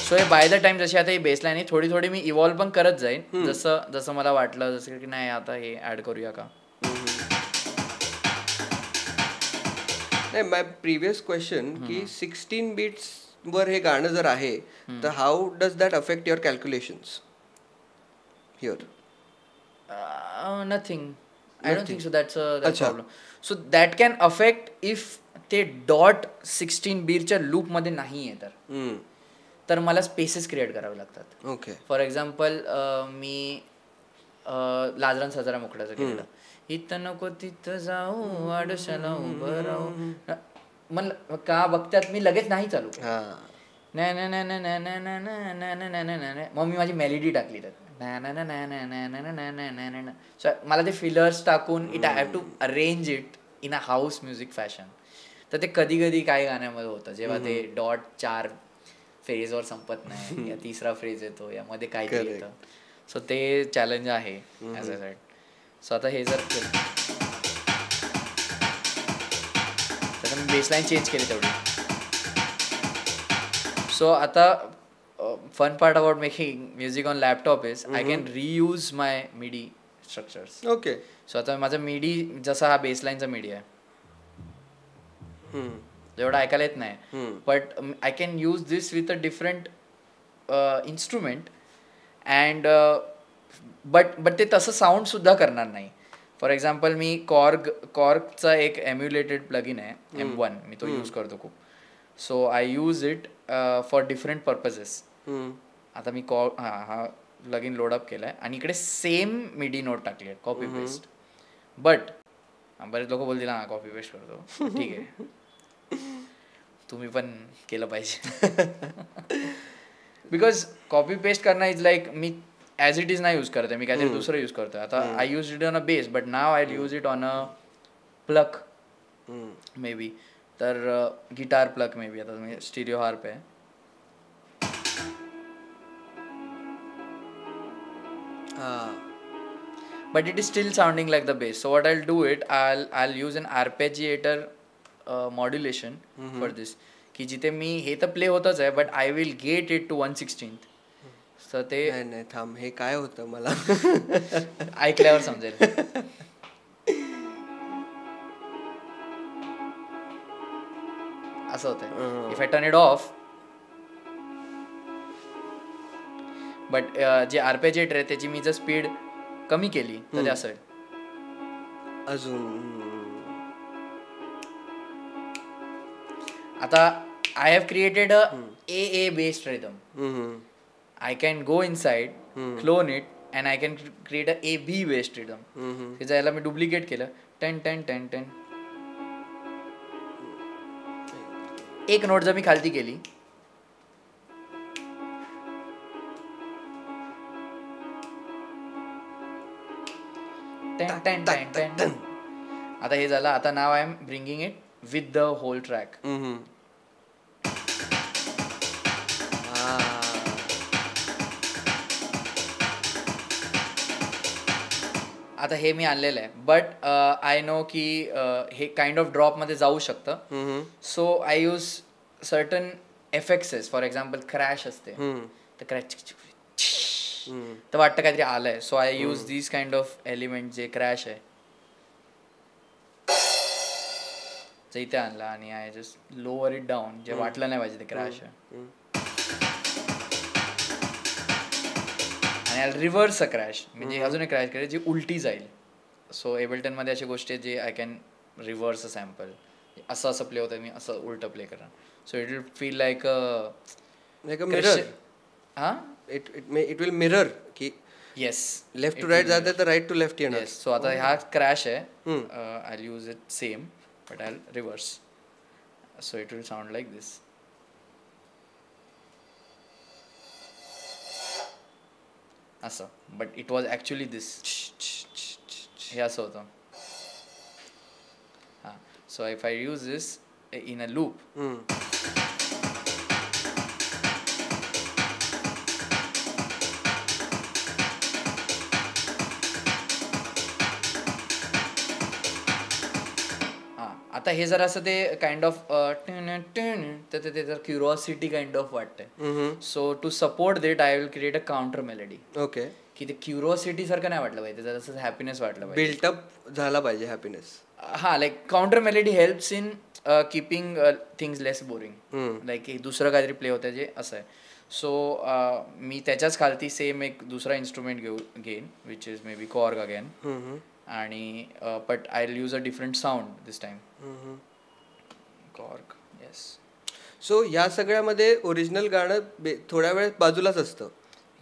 S1: सो हे बाय द टाइम जशी आता ही बेसलाईन आहे, थोडी थोडी मी इव्हॉल्व पण करत जाईन, जसं जसं मला वाटलं, जसं की नाही आता हे ऍड करूया का.
S2: नाही, माय प्रिव्हियस क्वेश्चन की 16 बीट्स वर हे गाणं जर आहे, तर how does that affect your calculations here?
S1: Nothing. I don't think so that's a problem. So that can affect if ते डॉट 16 बीटच्या लूपमध्ये नाही आहे, तर मला स्पेसेस क्रिएट करावे लागतात.
S2: ओके.
S1: फॉर एक्झाम्पल मी लाजरान सजरा मोकळ्याचं केलेलं, इथं नको तिथं जाऊ, आडशाला उभं राहू, मला का बघतात मी लगेच नाही चालू. मग मी माझी मेलोडी टाकली त्यात, मला ते फिलर्स टाकून it I have to arrange it in a house music fashion. तर ते कधी कधी काही गाण्यामध्ये होतं, जेव्हा ते डॉट 4 फ्रेजवर संपत नाही, या तिसरा फ्रेज येतो, यामध्ये काहीतरी येतं. सो ते चॅलेंज आहे ॲज अ सेड. सो आता हे जर तर मी बेसलाईन चेंज केली तेवढी. सो आता fun part about making music on laptop is I can reuse my MIDI structures.
S2: Okay.
S1: So आता माझा मिडी जसा हा बेसलाईनचा मिडी आहे, जेवढा ऐकायला येत नाही, but I can use this with a different instrument and but ते तसं साऊंड सुद्धा करणार नाही. फॉर एक्झाम्पल मी कॉर्गचा एक एम्युलेटेड प्लगइन आहे M1, मी तो यूज करतो खूप. So I use it for different purposes. आता मी हा प्लगइन लोडअप केला आहे आणि इकडे सेम मिडी नोट टाकली आहे, कॉपी पेस्ट. बट बरेच लोक बोलतील हा कॉपी पेस्ट करतो, ठीक आहे, तुम्ही पण केलं पाहिजे. बिकॉज कॉपी पेस्ट करणं is like me as it is नाही यूज करत आहे, मी काहीतरी दुसरं यूज करतो आहे. आता I use it on a base, but now I use it on a plug may be. तर गिटार प्लग मे बी. आता स्टिरिओ हार्प आहे, but it is still sounding like the bass. So what I'll do it, I'll use an arpeggiator modulation for this, की जिथे मी हे तर प्ले होतच आहे, but I will get it to 1/16. So ते
S2: नाही थांब, हे काय होतं मला
S1: ऐकल्यावर समजेल. असं होतंय. If I turn it of, but जे आर्पेजिएटर आहे त्याची मी जर स्पीड कमी केली तर ते असं
S2: अजून.
S1: आता I have created a A based rhythm. I can go inside, clone it, and I can create a AB based rhythm. त्याला मी डुप्लिकेट केलं, 10-10-10-10. एक नोट जर मी खालती केली, आता हे झालं. आता नाव I am bringing it with the whole track. आता हे मी आणलेलं आहे, बट आय नो की हे काइंड ऑफ ड्रॉपमध्ये जाऊ शकतं. So I use certain effects. For example crash असते, तर क्रॅश तर वाटतं काहीतरी आलंय. So I use this kind of element जे क्रॅश आहे ते इथे आणला आणि I just lower it down, जे वाटलं नाही पाहिजे ते क्रॅश आहे. आणि रिव्हर्स अ क्रॅश, म्हणजे अजून एक क्रॅश करेल जी उलटी जाईल. सो एबल्टनमध्ये अशी गोष्टी आहेत जे I can reverse a sample, असं असं प्ले होतं, मी असं उलटं प्ले करणार. So it will feel like
S2: like a mirror.
S1: हां,
S2: इट विल मिरर की
S1: येस,
S2: लेफ्ट टू राईट जाते तर राईट टू लेफ्ट येणार.
S1: येस. सो आता हा क्रॅश आहे, I will use it same but I will reverse. So it will sound like this. असं, but it was actually this. हे असं होतं. हां, so if I use this in a loop, आता हे जर असं ते काइंड ऑफ तर ते जर क्युरिओसिटी काइंड ऑफ वाटतंय. So to support that I will create a counter melody.
S2: Okay.
S1: की ते क्युरिओसिटी सारखं नाही वाटलं पाहिजे, जर हॅपीनेस वाटलं पाहिजे,
S2: बिल्टअप झाला पाहिजे हॅपीनेस.
S1: हां, like counter melody helps in keeping things less boring. Like दुसरं काहीतरी प्ले होतं जे असं आहे. सो मी त्याच्याच खालती सेम एक दुसरा इन्स्ट्रुमेंट घेईन which is maybe Korg again, आणि but I will use a different sound this time. Korg, yes.
S2: So या सगळ्यामध्ये ओरिजिनल गाणं थोड्या वेळ बाजूलाच असतं.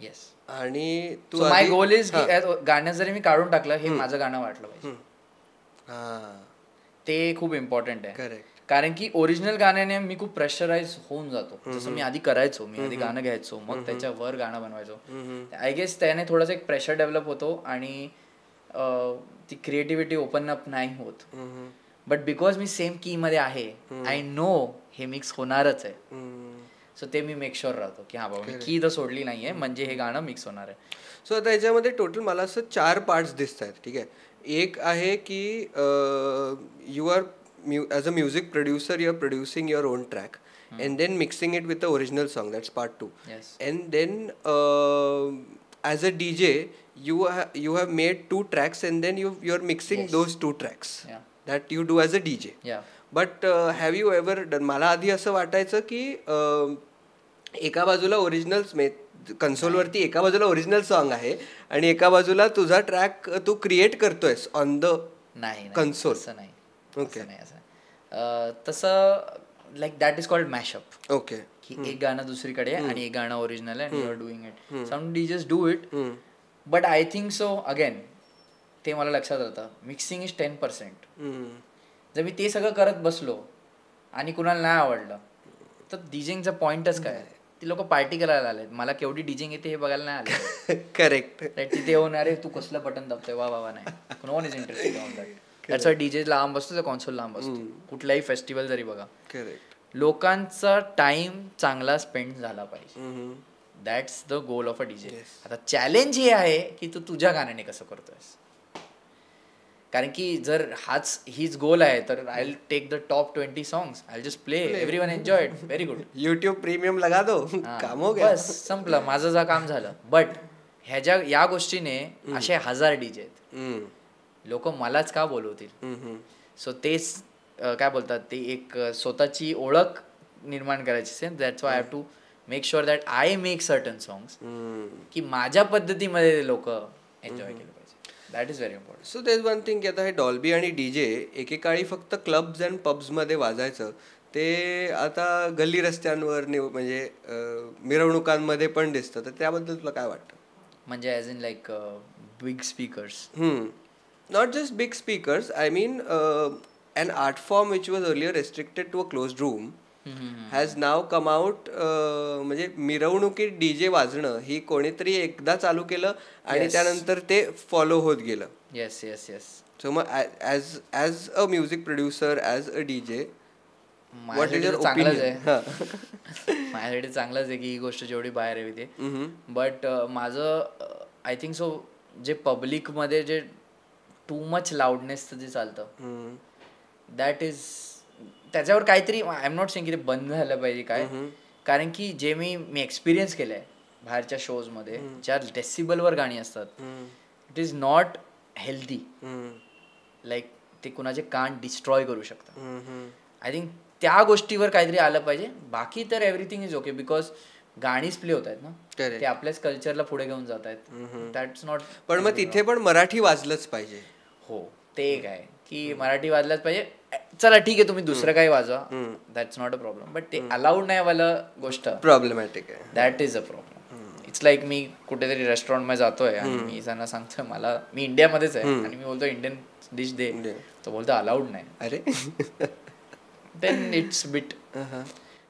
S1: येस.
S2: आणि तू
S1: माय गोल इज की गाणं जरी मी काढून टाकलं, हे माझं गाणं वाटलं पाहिजे. ते खूप इम्पॉर्टंट आहे.
S2: करेक्ट.
S1: कारण की ओरिजिनल गाण्याने मी खूप प्रेशराईज होऊन जातो. जसं मी आधी करायचो, मी आधी गाणं घ्यायचो, मग त्याच्यावर गाणं बनवायचो. आय गेस त्याने थोडंसं एक प्रेशर डेव्हलप होतो आणि ती क्रिएटिव्हिटी ओपन अप नाही होत. बट बिकॉज मी सेम की मध्ये आहे, आय नो हे मिक्स होणारच आहे. सो ते मी मेक शुअर राहतो की हां बाबा मी की तर सोडली नाहीये, म्हणजे हे गाणं मिक्स होणार आहे.
S2: सो आता याच्यामध्ये टोटल मला असं 4 पार्ट्स दिसत आहेत. ठीक आहे. एक आहे की you are as a music producer you are producing your own track and then mixing it with the original song. That's part 2.
S1: Yes.
S2: And then as a DJ you have made 2 tracks and then you're mixing those 2 tracks.
S1: Yeah.
S2: That you do as a DJ.
S1: Yeah.
S2: But have you ever done, मला आधी असं वाटायचं की एका बाजूला ओरिजिनल्स कन्सोलवरती एका बाजूला ओरिजिनल सॉन्ग आहे आणि एका बाजूला तुझा ट्रॅक तू क्रिएट करतोयस ऑन द कन्सोल.
S1: असं नाही.
S2: ओके.
S1: तसं like that is called mashup.
S2: Okay.
S1: की एक गाणं दुसरीकडे आणि एक गाणं ओरिजिनल आहे, you are doing it. Some DJs do it, but I think so again ते मला लक्षात राहतं, मिक्सिंग इज 10%. जर मी ते सगळं करत बसलो आणि कुणाला नाही आवडलं तर डीजिंगचा पॉइंटच काय. ती लोक पार्टी करायला आलेत, मला केवढी डीजिंग येते हे बघायला नाही आले.
S2: करेक्ट.
S1: तिथे येऊन अरे तू कसलं बटन दाबतोय, वा वा नाही, no one is interested on that. That's why DJ लांब असतो, त्या कॉन्सोल लांब असतो. कुठलाही फेस्टिवल जरी बघा, लोकांचा टाइम चांगला स्पेंड झाला पाहिजे. That's the goal of a DJ. आता चॅलेंज हे आहे की तू तुझ्या गाण्याने कसं करतोयस. कारण की जर हीच गोल आहे तर I will take the top 20 songs, I will just play, everyone enjoy it, very good.
S2: YouTube premium लगा दो, काम हो गया,
S1: बस संपलं, माझं जा काम झालं. बट या गोष्टीने असे 1000 डीजे आहेत, लोक मलाच का बोलवतील. सो तेच काय बोलतात, ते एक स्वतःची ओळख निर्माण करायची. That's why I have to make sure that I make certain songs की माझ्या पद्धतीमध्ये लोक एन्जॉय केलं पाहिजे. That is very important.
S2: So there's one thing की आता हे डॉल्बी आणि डीजे एकेकाळी फक्त क्लब्स अँड पब्समध्ये वाजायचं, ते आता गल्ली रस्त्यांवर म्हणजे मिरवणुकांमध्ये पण दिसतं. तर त्याबद्दल तुला काय वाटतं?
S1: म्हणजे as in like big speakers.
S2: Not just big speakers, I mean an art form which was earlier restricted to a closed room has now come out. म्हणजे मिरवणुकीत डीजे वाजणं ही कोणीतरी एकदा चालू केलं आणि त्यानंतर ते फॉलो होत गेलं.
S1: Yes yes yes.
S2: सो मग as a music producer, as a DJ,
S1: माझ्यासाठी चांगलंच आहे. माझ्यासाठी चांगलंच आहे की ही गोष्ट जेवढी बाहेर यावी ते. बट माझं आय थिंक सो जे पब्लिकमध्ये जे टू मच लाऊडनेसचं जे चालतं, दॅट इज त्याच्यावर काहीतरी, आय एम नॉट सेइंग की ते बंद झालं पाहिजे काय. कारण की जे मी एक्सपिरियन्स केलं आहे बाहेरच्या शोजमध्ये, ज्या डेसिबलवर गाणी असतात, it is not healthy. Like ते कुणाचे कान डिस्ट्रॉय करू शकतात. आय थिंक त्या गोष्टीवर काहीतरी आलं पाहिजे. बाकी तर एव्हरीथिंग इज ओके, बिकॉज गाणीच प्ले होत आहेत ना, ते आपल्याच कल्चरला पुढे घेऊन जात आहेत. That's not.
S2: पण मग तिथे पण मराठी वाजलंच पाहिजे.
S1: हो, ते एक आहे की मराठी वाजलाच पाहिजे, चला ठीक आहे तुम्ही दुसरं काही वाजवा, that's not a problem, but ते अलाउड नाही वाला गोष्ट
S2: प्रॉब्लेमॅटिक आहे.
S1: That is a problem. It's like मी कुठेतरी रेस्टॉरंटमध्ये जातोय आणि मी त्यांना सांगतोय मी इंडियामध्येच आहे आणि मी बोलतो इंडियन डिश दे, तो बोलतो अलाउड नाही.
S2: अरे
S1: देन इट्स बिट. हा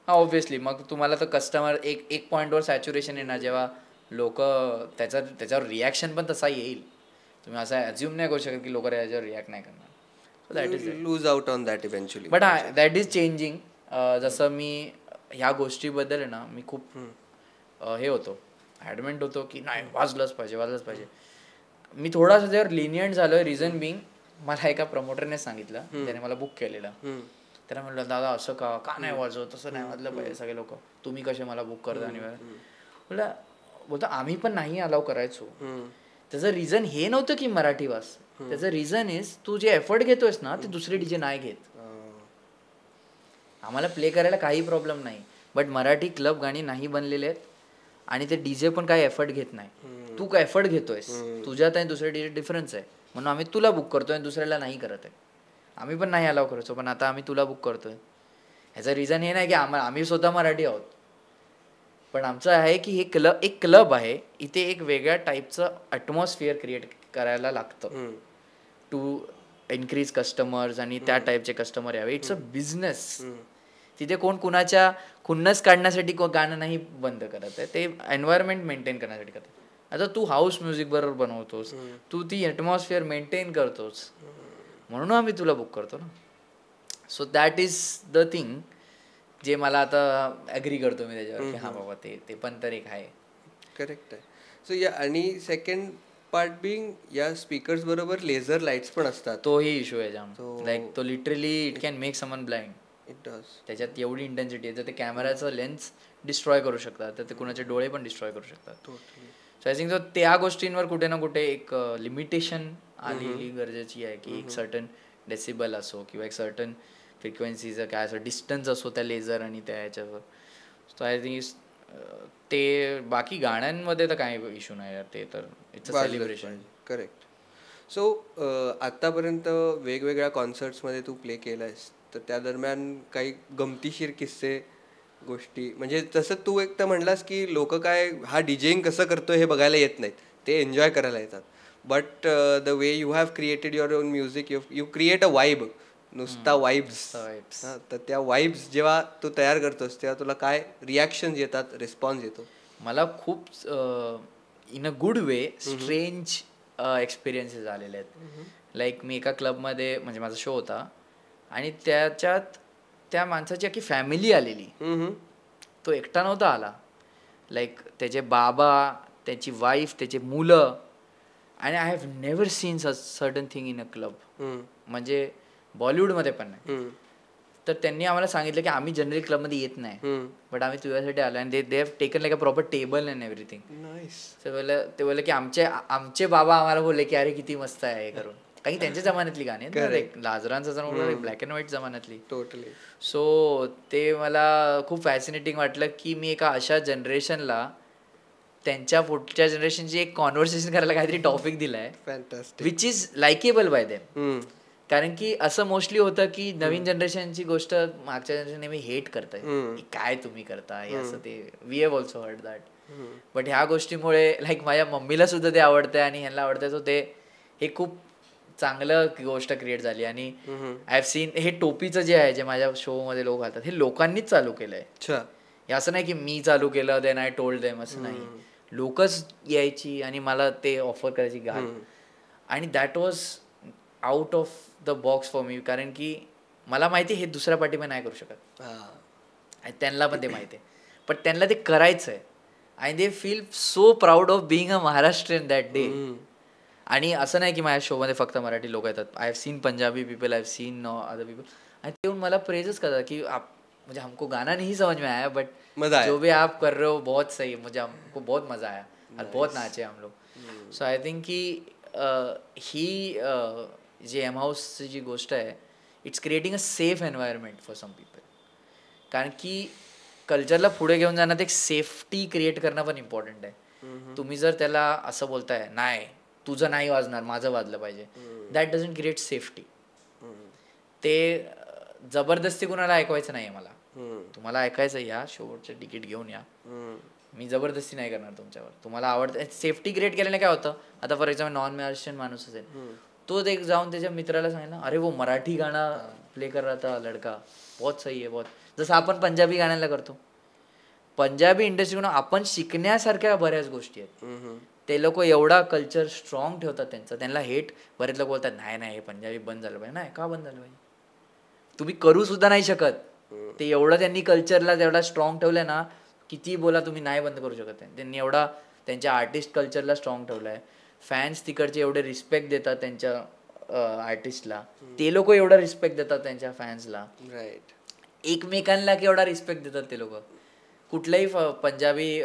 S1: ऑब्व्हियसली मग तुम्हाला तर कस्टमर एक पॉईंटवर सॅच्युरेशन येणार जेव्हा लोक त्याच्यावर रिॲक्शन पण तसा येईल. तुम्ही असं ॲज्युम नाही करू शकत की लोक याच्यावर रिॲक्ट नाही करणार. So that is
S2: lose out on that eventually.
S1: But that is changing. जसं मी ह्या गोष्टीबद्दल आहे ना मी खूप हे होतो, ॲडमेंट होतो की नाही वाजलंच पाहिजे. मी थोडासा त्यावर लिनियंट झालो आहे. रिझन बिंग मला एका प्रमोटरने सांगितलं, त्याने मला बुक केलेलं. त्याला म्हटलं दादा असं का नाही वाजवत, तसं नाही वाजलं पाहिजे. सगळे लोक तुम्ही कसे मला बुक करता. आणि बोलतो आम्ही पण नाही अलाव करायचो. त्याचं रिझन हे नव्हतं की मराठी वाज, त्याचं रिझन इज तू जे एफर्ट घेतोयस ना ते दुसरे डीजे नाही घेत. आम्हाला प्ले करायला काही प्रॉब्लेम नाही, बट मराठी क्लब गाणी नाही बनलेले आहेत आणि ते डीजे पण काही एफर्ट घेत नाही. तू काय एफर्ट घेतोयस, तुझ्यात आणि दुसऱ्या डीजे डिफरन्स आहे, म्हणून आम्ही तुला बुक करतोय आणि दुसऱ्याला नाही करत आहे. आम्ही पण नाही अलाव करायचो, पण आता आम्ही तुला बुक करतोय. ह्याचं रिझन हे नाही की आम्ही स्वतः मराठी आहोत, पण आमचं आहे की हे एक क्लब आहे, इथे एक वेगळ्या टाईपचं ॲटमॉस्फिअर क्रिएट करायला लागतं टू इन्क्रीज कस्टमर्स आणि त्या टाईपचे कस्टमर यावे. It's a business. तिथे कोण कुणाच्या खुन्नस काढण्यासाठी गाणं नाही बंद करत आहे, ते एन्व्हायरमेंट मेंटेन करण्यासाठी करतात. आता तू हाऊस म्युझिक बरोबर बनवतोस, तू ती ॲटमॉस्फिअर मेंटेन करतोस, म्हणून आम्ही तुला बुक करतो ना. So that is the thing जे मला आता ॲग्री करतो मी त्याच्यावर की हां बाबा ते पण तर एक आहे.
S2: करेक्ट आहे. सो या आणि सेकंड पार्ट बिंग या स्पीकर्स बरोबर लेझर लाईट्स पण असतात.
S1: तोही इश्यू आहे जाम. लाईक तो literally it can make someone blind.
S2: It does.
S1: त्याच्यात एवढी इंटेन्सिटी आहे तर ते कॅमेराचं लेन्स डिस्ट्रॉय करू शकतात, तर ते कुणाचे डोळे पण डिस्ट्रॉय करू शकतात. सो आय थिंक त्या गोष्टींवर कुठे ना कुठे एक लिमिटेशन आलेली गरजेची आहे की एक सर्टन डेसिबल असो किंवा एक सर्टन फ्रिक्वेन्सीचं काय असं डिस्टन्स असो त्या लेझर आणि त्या ह्याच्यावर. सो आय थिंक ते बाकी गाण्यांमध्ये तर काही इश्यू नाही यार, ते तर it's a celebration.
S2: Correct. So आत्तापर्यंत वेगवेगळ्या कॉन्सर्ट्समध्ये तू प्ले केला आहेस, तर त्या दरम्यान काही गमतीशीर किस्से गोष्टी, म्हणजे जसं तू एक तर म्हणलास की लोक काय हा डीजेइंग कसं करतोय हे बघायला येत नाहीत, ते एन्जॉय करायला येतात. But the way you have created your on music, you create a vibe, नुसता वाईब्स. तर त्या वाईब्स जेव्हा तू तयार करतोस तेव्हा तुला काय रिॲक्शन येतात, रिस्पॉन्स येतो?
S1: मला खूप in a good way strange experiences आलेले आहेत. लाईक मी एका क्लबमध्ये, म्हणजे माझा शो होता आणि त्याच्यात त्या माणसाची अख्खी फॅमिली आलेली. तो एकटा नव्हता आला. लाईक त्याचे बाबा, त्याची वाईफ, त्याचे मुलं. आणि I have never seen certain thing in a club. म्हणजे बॉलिवूडमध्ये पण नाही. तर त्यांनी आम्हाला सांगितलं की आम्ही जनरली क्लबमध्ये येत नाही, बट आम्ही तुझ्यासाठी आलो. आणि they have taken like a proper table and everything. ते बोलले की आमचे बाबा आम्हाला बोलले की अरे किती मस्त आहे हे करून. काही त्यांच्या जमान्यातली गाणी आहेत, लाजरांचा जमाना, ब्लॅक अँड व्हाईट जमान्यातली.
S2: टोटली.
S1: सो ते मला खूप फॅसिनेटिंग वाटलं की मी एका अशा जनरेशनला त्यांच्या पुढच्या जनरेशनची एक कॉन्व्हर्सेशन करायला काहीतरी टॉपिक दिलाय,
S2: fantastic,
S1: which is likeable bye them. कारण की असं मोस्टली होतं की नवीन जनरेशनची गोष्ट मागच्या जनरेशन नेहमी हेट करताय, काय तुम्ही करता हे असं. ते we have also heard that. But ह्या गोष्टीमुळे लाईक माझ्या मम्मीला सुद्धा ते आवडतंय आणि ह्यांना आवडतंय. सो ते हे खूप चांगलं गोष्ट क्रिएट झाली. आणि आय हॅव सीन हे टोपीचं जे आहे, जे माझ्या शो मध्ये लोक घालतात, हे लोकांनीच चालू केलंय. हे असं नाही की मी चालू केलं देन आय टोल्ड देम, असं नाही. लोकच यायची आणि मला ते ऑफर करायची घाल. आणि that was out of the box for me, कारण की मला माहिती हे दुसऱ्या पार्टीमध्ये नाही करू शकत आणि त्यांना पण ते माहिती आहे. पण त्यांना ते करायचं आहे आणि they feel so proud of being a Maharashtrian that day. आणि असं नाही की माझ्या शोमध्ये फक्त मराठी लोक येतात. I have seen Punjabi people, I have seen other people. आणि ते येऊन मला प्रेजच करतात की मुझे हमको गाना नहीं समझ में आया, बट जो भी आप कर रहे हो बहुत सही, मुझे हमको बहुत मज़ा आया और बहुत नाचे हम लोग. सो आय थिंक की ही जी एम हाऊसची जी गोष्ट आहे, it's creating a safe environment for some people. कारण की कल्चरला पुढे घेऊन जाण्यात एक सेफ्टी क्रिएट करणं पण इम्पॉर्टंट आहे. तुम्ही जर त्याला असं बोलताय नाही तुझं नाही वाजणार, माझं वाजलं पाहिजे, दॅट डझंट क्रिएट सेफ्टी. ते जबरदस्ती कुणाला ऐकवायचं नाही मला. तुम्हाला ऐकायचं या शेवटचं तिकीट घेऊन या, मी जबरदस्ती नाही करणार तुमच्यावर. तुम्हाला आवडतं, सेफ्टी क्रिएट केल्याने काय होतं, आता फॉर एक्झाम्पल नॉन महाराष्ट्रीयन माणूस असेल, तो एक जाऊन त्याच्या मित्राला सांगितलं, अरे वो मराठी गाणं प्ले कर रहा था लड़का, बहुत सही है बहुत. जसं आपण पंजाबी गाण्याला करतो, पंजाबी इंडस्ट्रीकडून आपण शिकण्यासारख्या बऱ्याच गोष्टी आहेत. ते लोक एवढा कल्चर स्ट्रॉंग ठेवतात त्यांचं. त्यांना हेट बरेच लोक बोलतात, नाही नाही हे पंजाबी बंद झालं पाहिजे. नाही, का बंद झालं पाहिजे? तुम्ही करू सुद्धा नाही शकत. ते एवढं त्यांनी कल्चरला तेवढा स्ट्रॉंग ठेवलंय ना, किती बोला तुम्ही नाही बंद करू शकत. त्यांनी एवढा त्यांच्या आर्टिस्ट कल्चरला स्ट्रॉंग ठेवलाय. फॅन्स तिकडचे एवढे रिस्पेक्ट देतात त्यांच्या आर्टिस्टला, ते लोक एवढा रिस्पेक्ट देतात त्यांच्या फॅन्सला.
S2: राईट.
S1: एकमेकांना केवढा रिस्पेक्ट देतात ते लोक. कुठल्याही पंजाबी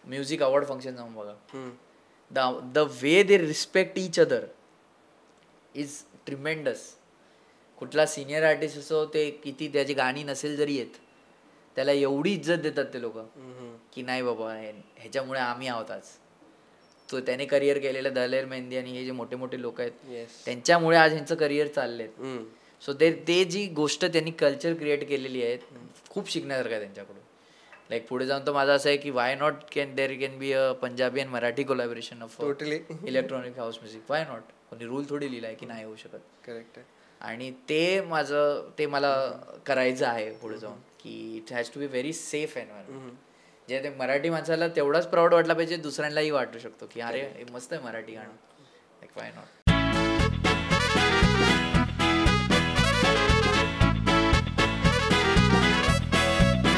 S1: म्युझिक अवॉर्ड फंक्शन जाऊन बघा, the way they respect each other is tremendous. कुठला सिनियर आर्टिस्ट असो, ते किती त्याची गाणी नसेल जरी येत, त्याला एवढी इज्जत देतात ते लोक की नाही बाबा ह्याच्यामुळे आम्ही आहोत आज. तो त्याने करिअर केलेलं दलेर मेहंदी आणि हे जे मोठे मोठे लोक आहेत, त्यांच्यामुळे आज ह्यांचं करिअर चाललेत. सो ते जी गोष्ट त्यांनी कल्चर क्रिएट केलेली आहे, खूप शिकण्यासारखं आहे त्यांच्याकडून. लाईक पुढे जाऊन तर माझं असं आहे की why not there can be a Punjabi and Marathi collaboration of electronic house music. Why not? कोणी रूल थोडी लिहिला आहे की नाही होऊ शकत.
S2: करेक्ट आहे.
S1: आणि ते मला करायचं आहे पुढे जाऊन, की it has to be very safe environment. जे ते मराठी माणसाला तेवढाच प्राऊड वाटला पाहिजे, दुसऱ्यांनाही वाटू शकतो की अरे मस्त आहे मराठी गाणं. Like why not.